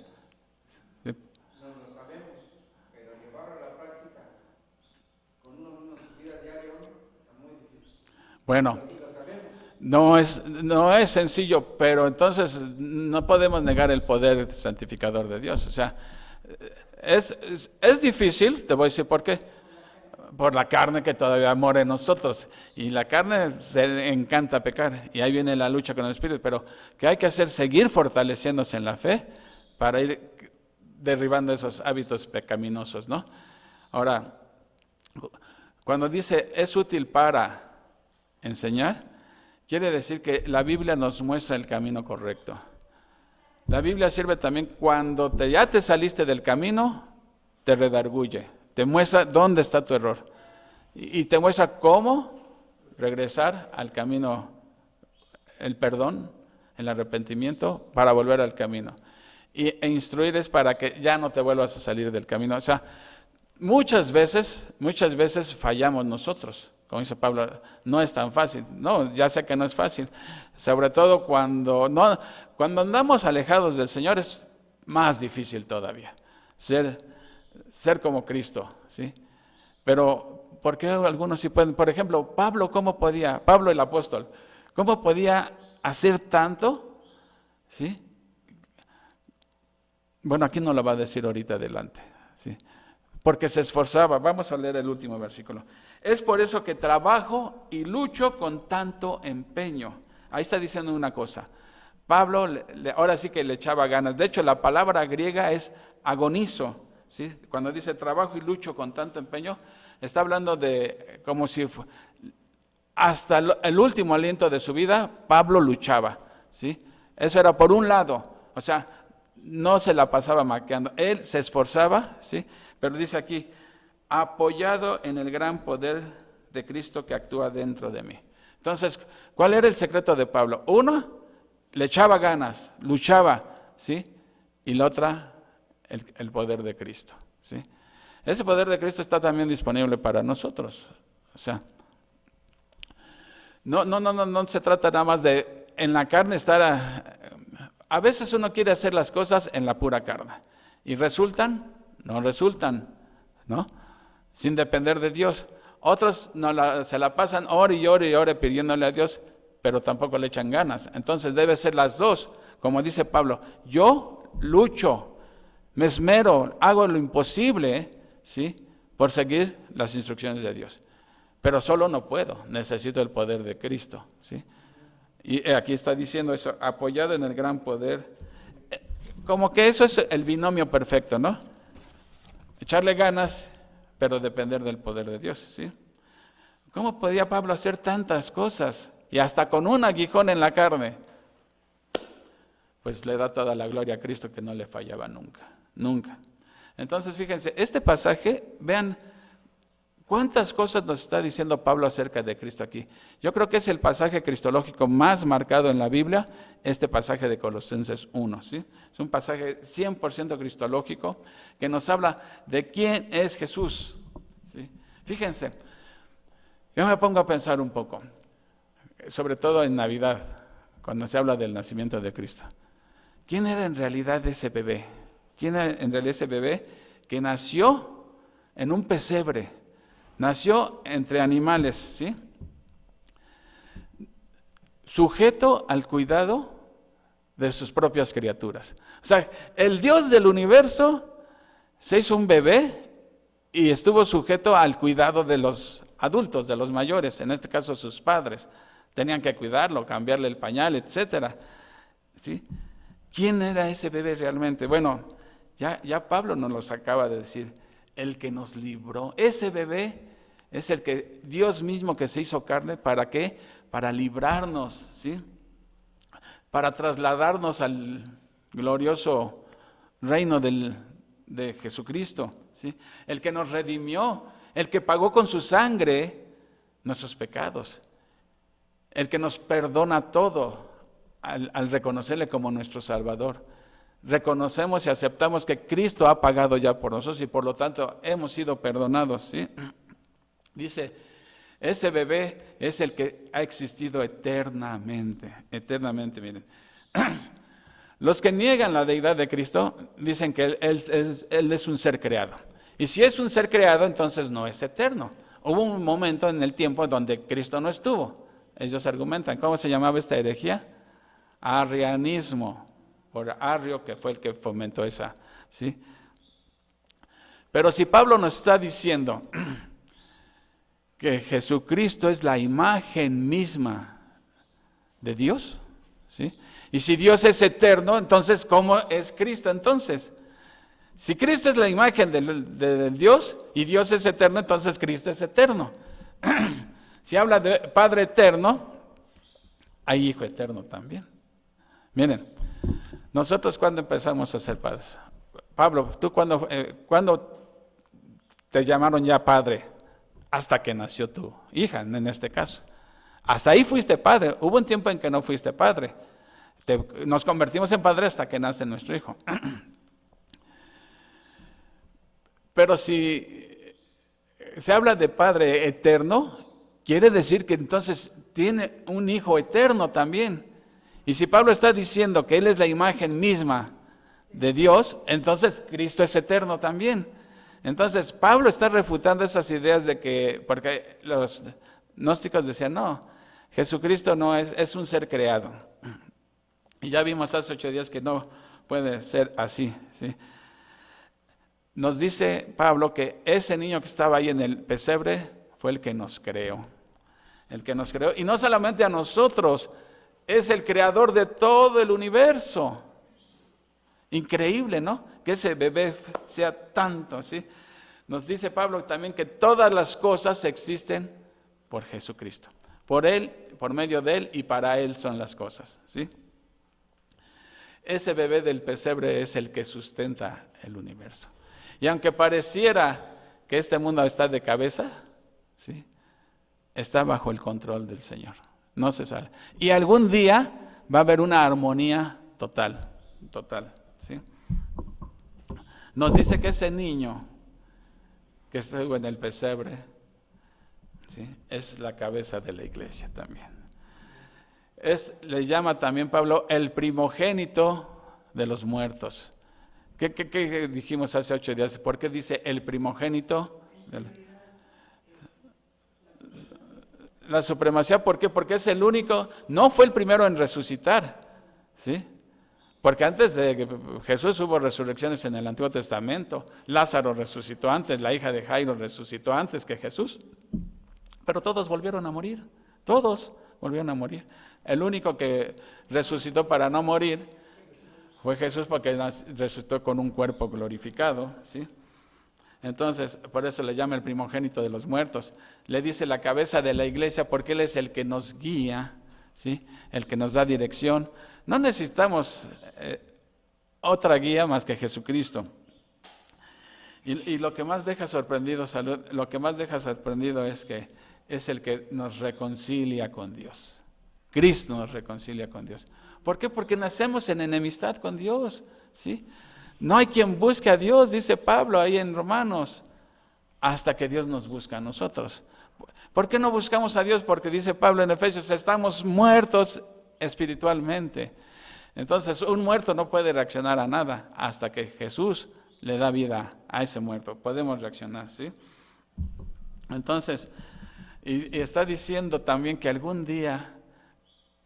No lo sabemos, pero llevarlo a la práctica con una vida diaria está muy difícil. Bueno, no es sencillo, pero entonces no podemos negar el poder santificador de Dios. O sea, es difícil, te voy a decir por qué. Por la carne que todavía mora en nosotros. Y la carne se encanta pecar. Y ahí viene la lucha con el Espíritu. Pero ¿qué hay que hacer? Seguir fortaleciéndose en la fe para ir derribando esos hábitos pecaminosos, ¿no? Ahora, cuando dice es útil para enseñar, quiere decir que la Biblia nos muestra el camino correcto. La Biblia sirve también cuando ya te saliste del camino, te redarguye, te muestra dónde está tu error y te muestra cómo regresar al camino, el perdón, el arrepentimiento, para volver al camino. E instruir es para que ya no te vuelvas a salir del camino. O sea, muchas veces fallamos nosotros como dice Pablo, no es tan fácil. No, ya sé que no es fácil. Sobre todo cuando andamos alejados del Señor es más difícil todavía. Ser como Cristo, ¿sí? Pero, ¿por qué algunos sí pueden? Por ejemplo, Pablo el apóstol, ¿cómo podía hacer tanto? ¿Sí? Bueno, aquí no lo va a decir ahorita adelante, ¿sí? Porque se esforzaba. Vamos a leer el último versículo. Es por eso que trabajo y lucho con tanto empeño. Ahí está diciendo una cosa. Pablo ahora sí que le echaba ganas. De hecho, la palabra griega es agonizo, ¿sí? Cuando dice trabajo y lucho con tanto empeño, está hablando de como si hasta el último aliento de su vida, Pablo luchaba, ¿sí? Eso era por un lado, o sea, no se la pasaba maqueando, él se esforzaba, ¿sí? Pero dice aquí, apoyado en el gran poder de Cristo que actúa dentro de mí. Entonces, ¿cuál era el secreto de Pablo? Uno, le echaba ganas, luchaba, ¿sí? Y la otra, el poder de Cristo, ¿sí? Ese poder de Cristo está también disponible para nosotros. O sea, no se trata nada más de en la carne estar. A veces uno quiere hacer las cosas en la pura carne. ¿Y resultan? No resultan, ¿no? Sin depender de Dios. Otros se la pasan ore y ore y ore pidiéndole a Dios, pero tampoco le echan ganas. Entonces debe ser las dos. Como dice Pablo, yo lucho, me esmero, hago lo imposible, ¿sí? Por seguir las instrucciones de Dios. Pero solo no puedo, necesito el poder de Cristo, ¿sí? Y aquí está diciendo eso, apoyado en el gran poder. Como que eso es el binomio perfecto, ¿no? Echarle ganas, pero depender del poder de Dios, ¿sí? ¿Cómo podía Pablo hacer tantas cosas? Y hasta con un aguijón en la carne. Pues le da toda la gloria a Cristo que no le fallaba nunca, nunca. Entonces, fíjense, este pasaje, vean cuántas cosas nos está diciendo Pablo acerca de Cristo aquí. Yo creo que es el pasaje cristológico más marcado en la Biblia, este pasaje de Colosenses 1, ¿sí? Es un pasaje 100% cristológico que nos habla de quién es Jesús, ¿sí? Fíjense, yo me pongo a pensar un poco, sobre todo en Navidad, cuando se habla del nacimiento de Cristo. ¿Quién era en realidad ese bebé? ¿Quién era en realidad ese bebé que nació en un pesebre? Nació entre animales, ¿sí? Sujeto al cuidado de sus propias criaturas. O sea, el Dios del universo se hizo un bebé y estuvo sujeto al cuidado de los adultos, de los mayores, en este caso sus padres. Tenían que cuidarlo, cambiarle el pañal, etcétera, ¿sí? ¿Quién era ese bebé realmente? Bueno, ya Pablo nos los acaba de decir, el que nos libró. Ese bebé es el que Dios mismo que se hizo carne, ¿para qué? Para librarnos, ¿sí? Para trasladarnos al glorioso reino de Jesucristo, ¿sí? El que nos redimió, el que pagó con su sangre nuestros pecados, el que nos perdona todo al reconocerle como nuestro Salvador. Reconocemos y aceptamos que Cristo ha pagado ya por nosotros y por lo tanto hemos sido perdonados, ¿sí? Dice, ese bebé es el que ha existido eternamente, miren. Los que niegan la deidad de Cristo dicen que él es un ser creado. Y si es un ser creado, entonces no es eterno. Hubo un momento en el tiempo donde Cristo no estuvo. Ellos argumentan, ¿cómo se llamaba esta herejía? Arrianismo, por Arrio, que fue el que fomentó esa, ¿sí? Pero si Pablo nos está diciendo que Jesucristo es la imagen misma de Dios, ¿sí? Y si Dios es eterno, entonces, ¿cómo es Cristo entonces? Si Cristo es la imagen de Dios y Dios es eterno, entonces Cristo es eterno. Si habla de Padre eterno, hay Hijo eterno también. Miren, nosotros cuando empezamos a ser padres, Pablo, ¿tú cuándo te llamaron ya padre? Hasta que nació tu hija, en este caso. Hasta ahí fuiste padre. Hubo un tiempo en que no fuiste padre. Nos convertimos en padre hasta que nace nuestro hijo. Pero si se habla de Padre eterno, quiere decir que entonces tiene un Hijo eterno también. Y si Pablo está diciendo que Él es la imagen misma de Dios, entonces Cristo es eterno también. Entonces Pablo está refutando esas ideas de que, porque los gnósticos decían, no, Jesucristo no es un ser creado. Y ya vimos hace 8 días que no puede ser así, ¿sí? Nos dice Pablo que ese niño que estaba ahí en el pesebre fue el que nos creó. El que nos creó. Y no solamente a nosotros, es el creador de todo el universo. Increíble, ¿no? Que ese bebé sea tanto, ¿sí? Nos dice Pablo también que todas las cosas existen por Jesucristo. Por Él, por medio de Él y para Él son las cosas, ¿sí? Ese bebé del pesebre es el que sustenta el universo. Y aunque pareciera que este mundo está de cabeza, ¿sí? Está bajo el control del Señor. No se sale. Y algún día va a haber una armonía total, ¿sí? Nos dice que ese niño que estuvo en el pesebre, ¿sí? Es la cabeza de la iglesia también. Le llama también Pablo el primogénito de los muertos. ¿Qué dijimos hace 8 días? ¿Por qué dice el primogénito? La supremacía, ¿por qué? Porque es el único, no fue el primero en resucitar, ¿sí? Porque antes de Jesús hubo resurrecciones en el Antiguo Testamento. Lázaro resucitó antes, la hija de Jairo resucitó antes que Jesús. Pero todos volvieron a morir, todos volvieron a morir. El único que resucitó para no morir fue Jesús, porque resucitó con un cuerpo glorificado, ¿sí? Entonces, por eso le llama el primogénito de los muertos. Le dice la cabeza de la iglesia porque Él es el que nos guía, ¿sí? El que nos da dirección. No necesitamos otra guía más que Jesucristo. Y lo que más deja sorprendido, es que es el que nos reconcilia con Dios. Cristo nos reconcilia con Dios. ¿Por qué? Porque nacemos en enemistad con Dios, ¿sí? No hay quien busque a Dios, dice Pablo ahí en Romanos, hasta que Dios nos busca a nosotros. ¿Por qué no buscamos a Dios? Porque dice Pablo en Efesios, estamos muertos espiritualmente. Entonces, un muerto no puede reaccionar a nada hasta que Jesús le da vida a ese muerto. Podemos reaccionar, ¿sí? Entonces, y está diciendo también que algún día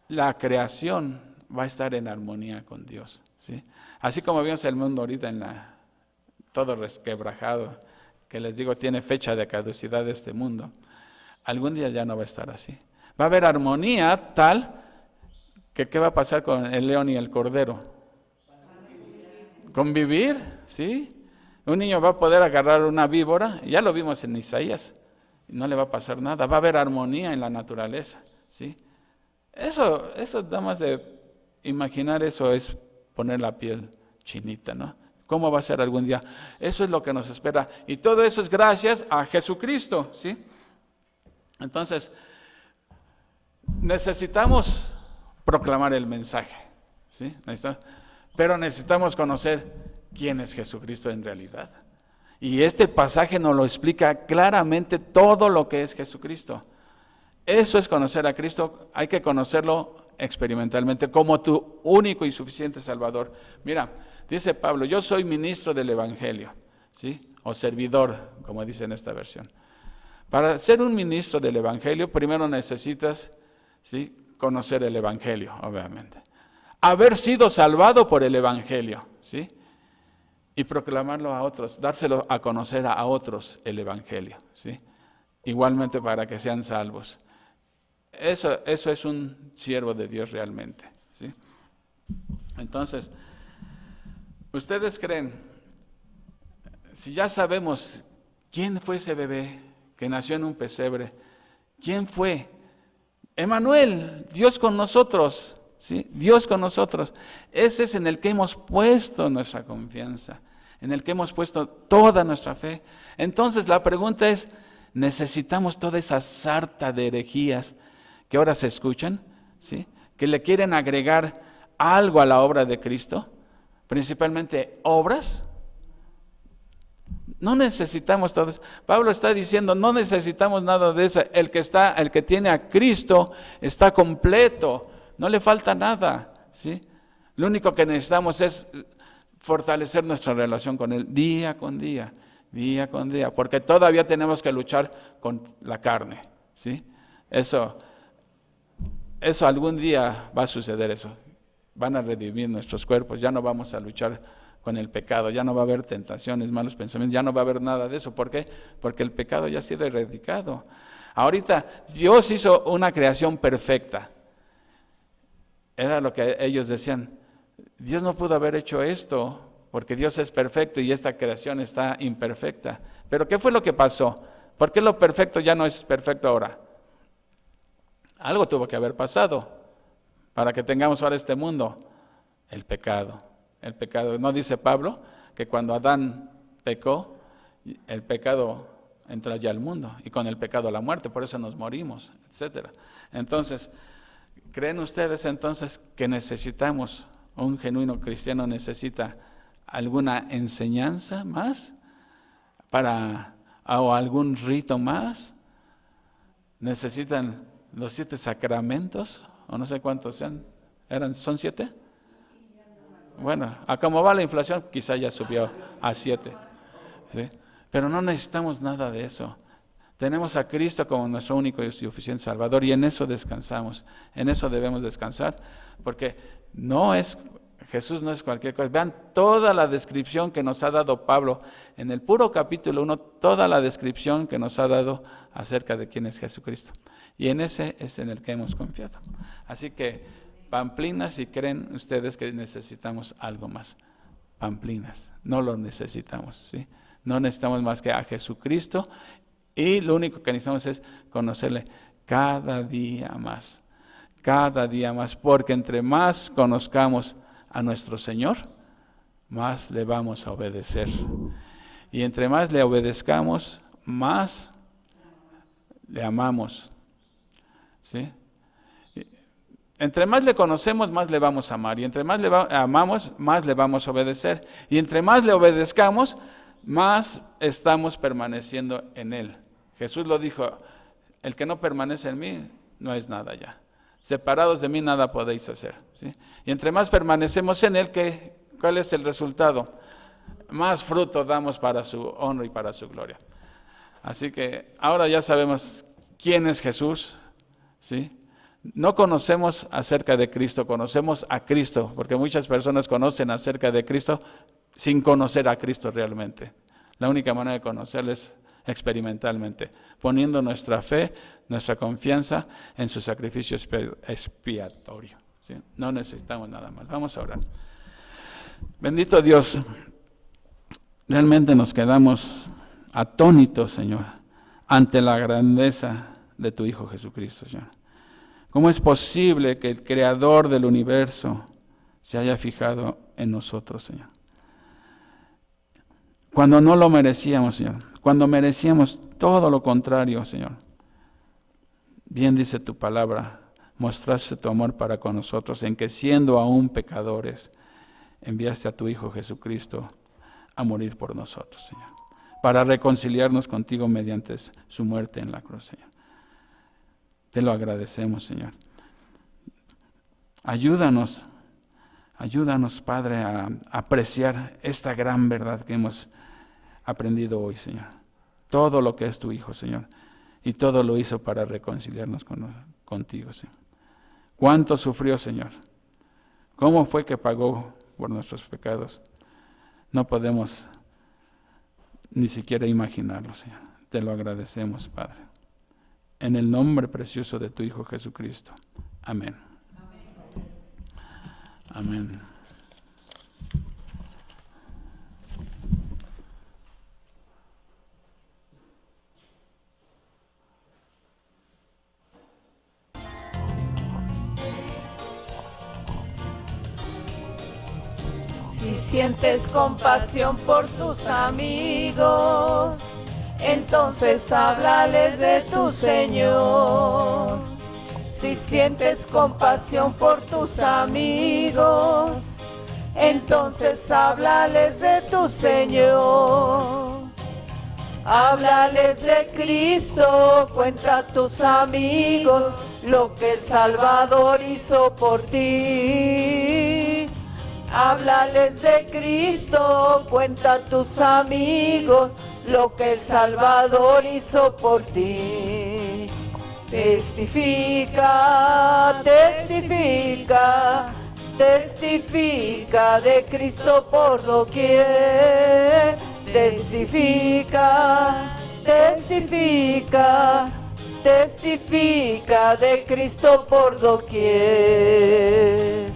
la creación va a estar en armonía con Dios, ¿sí? Así como vemos el mundo ahorita todo resquebrajado, que les digo tiene fecha de caducidad este mundo, algún día ya no va a estar así. Va a haber armonía tal que ¿qué va a pasar con el león y el cordero? Convivir, ¿sí? Un niño va a poder agarrar una víbora, ya lo vimos en Isaías, y no le va a pasar nada, va a haber armonía en la naturaleza, ¿sí? Eso nada más de imaginar eso es poner la piel chinita, ¿no? ¿Cómo va a ser algún día? Eso es lo que nos espera. Y todo eso es gracias a Jesucristo, ¿sí? Entonces, necesitamos proclamar el mensaje, ¿sí? Pero necesitamos conocer quién es Jesucristo en realidad. Y este pasaje nos lo explica claramente todo lo que es Jesucristo. Eso es conocer a Cristo, hay que conocerlo experimentalmente como tu único y suficiente Salvador. Mira, dice Pablo, yo soy ministro del Evangelio, ¿sí? O servidor, como dice en esta versión. Para ser un ministro del Evangelio, primero necesitas, ¿sí?, conocer el Evangelio, obviamente. Haber sido salvado por el Evangelio, ¿sí? Y proclamarlo a otros, dárselo a conocer a otros el Evangelio, ¿sí? Igualmente para que sean salvos. Eso es un siervo de Dios realmente, ¿sí? Entonces, ¿ustedes creen, si ya sabemos quién fue ese bebé que nació en un pesebre, quién fue? Emmanuel, Dios con nosotros, ¿sí? Dios con nosotros. Ese es en el que hemos puesto nuestra confianza, en el que hemos puesto toda nuestra fe. Entonces la pregunta es, ¿necesitamos toda esa sarta de herejías que ahora se escuchan, ¿sí?, que le quieren agregar algo a la obra de Cristo, principalmente obras? No necesitamos todo eso. Pablo está diciendo, no necesitamos nada de eso. El que tiene a Cristo está completo, no le falta nada, ¿sí? Lo único que necesitamos es fortalecer nuestra relación con Él día con día, porque todavía tenemos que luchar con la carne, ¿sí? Eso algún día va a suceder eso. Van a redimir nuestros cuerpos, ya no vamos a luchar con el pecado, ya no va a haber tentaciones, malos pensamientos, ya no va a haber nada de eso. ¿Por qué? Porque el pecado ya ha sido erradicado. Ahorita Dios hizo una creación perfecta. Era lo que ellos decían. Dios no pudo haber hecho esto porque Dios es perfecto y esta creación está imperfecta. Pero ¿qué fue lo que pasó? ¿Por qué lo perfecto ya no es perfecto ahora? Algo tuvo que haber pasado para que tengamos ahora este mundo. El pecado. ¿No dice Pablo que cuando Adán pecó, el pecado entró ya al mundo y con el pecado la muerte, por eso nos morimos, etcétera? Entonces, ¿creen ustedes entonces que necesitamos, un genuino cristiano necesita alguna enseñanza más o algún rito más? ¿Necesitan los 7 sacramentos? O no sé cuántos sean. ¿Son 7? Bueno, a como va la inflación, quizá ya subió a 7. ¿Sí? Pero no necesitamos nada de eso. Tenemos a Cristo como nuestro único y suficiente Salvador y en eso descansamos. En eso debemos descansar, porque Jesús no es cualquier cosa. Vean toda la descripción que nos ha dado Pablo en el puro capítulo 1, toda la descripción que nos ha dado acerca de quién es Jesucristo. Y en ese es en el que hemos confiado. Así que pamplinas, si creen ustedes que necesitamos algo más. Pamplinas, no lo necesitamos, ¿sí? No necesitamos más que a Jesucristo y lo único que necesitamos es conocerle cada día más, porque entre más conozcamos a nuestro Señor, más le vamos a obedecer. Y entre más le obedezcamos, más le amamos, ¿sí? Entre más le conocemos, más le vamos a amar. Y entre más le amamos, más le vamos a obedecer. Y entre más le obedezcamos, más estamos permaneciendo en Él. Jesús lo dijo, el que no permanece en mí, no es nada ya. Separados de mí, nada podéis hacer, ¿sí? Y entre más permanecemos en Él, ¿cuál es el resultado? Más fruto damos para su honra y para su gloria. Así que ahora ya sabemos quién es Jesús, ¿sí? No conocemos acerca de Cristo, conocemos a Cristo, porque muchas personas conocen acerca de Cristo sin conocer a Cristo realmente. La única manera de conocerlo es experimentalmente, poniendo nuestra fe, nuestra confianza en su sacrificio expiatorio, ¿sí? No necesitamos nada más. Vamos a orar. Bendito Dios, realmente nos quedamos atónitos, Señor, ante la grandeza de tu Hijo Jesucristo, Señor. ¿Cómo es posible que el Creador del universo se haya fijado en nosotros, Señor? Cuando no lo merecíamos, Señor. Cuando merecíamos todo lo contrario, Señor. Bien dice tu palabra, mostraste tu amor para con nosotros, en que siendo aún pecadores, enviaste a tu Hijo Jesucristo a morir por nosotros, Señor. Para reconciliarnos contigo mediante su muerte en la cruz, Señor. Te lo agradecemos, Señor. Ayúdanos, Padre, a apreciar esta gran verdad que hemos aprendido hoy, Señor. Todo lo que es tu Hijo, Señor. Y todo lo hizo para reconciliarnos contigo, Señor. ¿Cuánto sufrió, Señor? ¿Cómo fue que pagó por nuestros pecados? No podemos ni siquiera imaginarlo, Señor. Te lo agradecemos, Padre. En el nombre precioso de tu Hijo Jesucristo. Amén. Amén. Si sientes compasión por tus amigos, entonces háblales de tu Señor. Si sientes compasión por tus amigos, entonces háblales de tu Señor. Háblales de Cristo, cuenta a tus amigos lo que el Salvador hizo por ti. Háblales de Cristo, cuenta a tus amigos lo que el Salvador hizo por ti. Testifica, testifica, testifica de Cristo por doquier. Testifica, testifica, testifica de Cristo por doquier.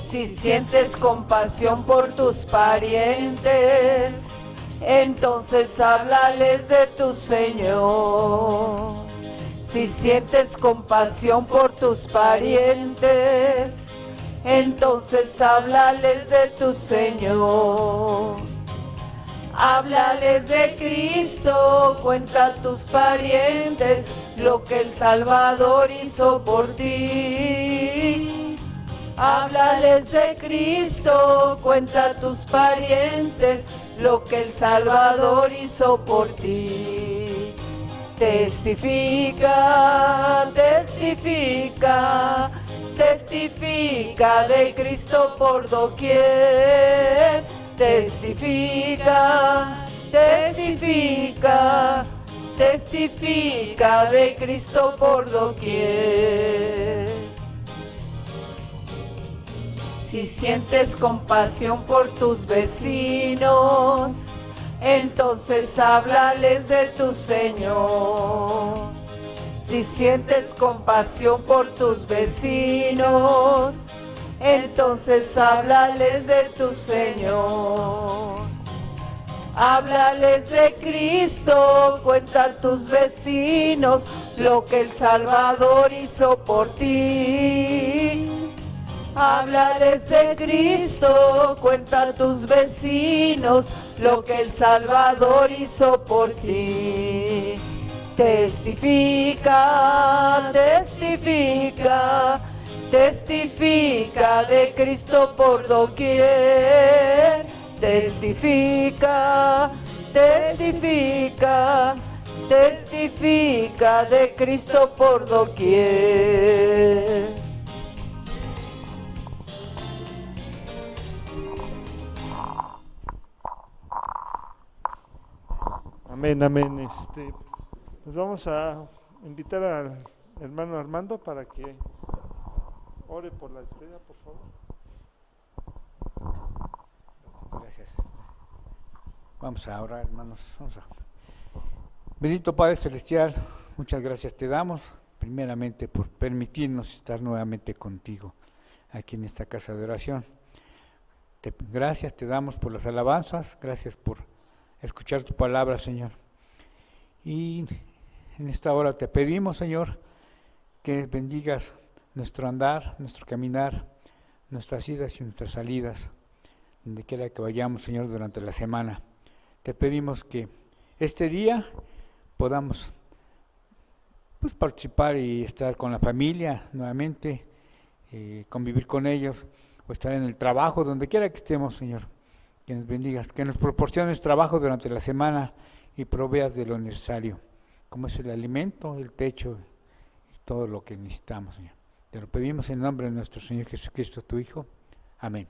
Si sientes compasión por tus parientes, entonces háblales de tu Señor. Si sientes compasión por tus parientes, entonces háblales de tu Señor. Háblales de Cristo, cuenta a tus parientes lo que el Salvador hizo por ti. Háblales de Cristo, cuenta a tus parientes lo que el Salvador hizo por ti. Testifica, testifica, testifica de Cristo por doquier. Testifica, testifica, testifica de Cristo por doquier. Si sientes compasión por tus vecinos, entonces háblales de tu Señor. Si sientes compasión por tus vecinos, entonces háblales de tu Señor. Háblales de Cristo, cuenta a tus vecinos lo que el Salvador hizo por ti. Háblales de Cristo, cuenta a tus vecinos lo que el Salvador hizo por ti. Testifica, testifica, testifica de Cristo por doquier. Testifica, testifica, testifica de Cristo por doquier. Amén, amén. Pues vamos a invitar al hermano Armando para que ore por la despedida, por favor. Gracias. Vamos a orar, hermanos. Bendito Padre Celestial, muchas gracias te damos, primeramente por permitirnos estar nuevamente contigo aquí en esta casa de oración. Gracias te damos por las alabanzas, gracias por escuchar tu palabra, Señor. Y en esta hora te pedimos, Señor, que bendigas nuestro andar, nuestro caminar, nuestras idas y nuestras salidas, donde quiera que vayamos, Señor, durante la semana. Te pedimos que este día podamos participar y estar con la familia nuevamente, convivir con ellos, o estar en el trabajo, donde quiera que estemos, Señor. Que nos bendigas, que nos proporciones trabajo durante la semana y proveas de lo necesario, como es el alimento, el techo y todo lo que necesitamos, Señor. Te lo pedimos en nombre de nuestro Señor Jesucristo, tu Hijo. Amén.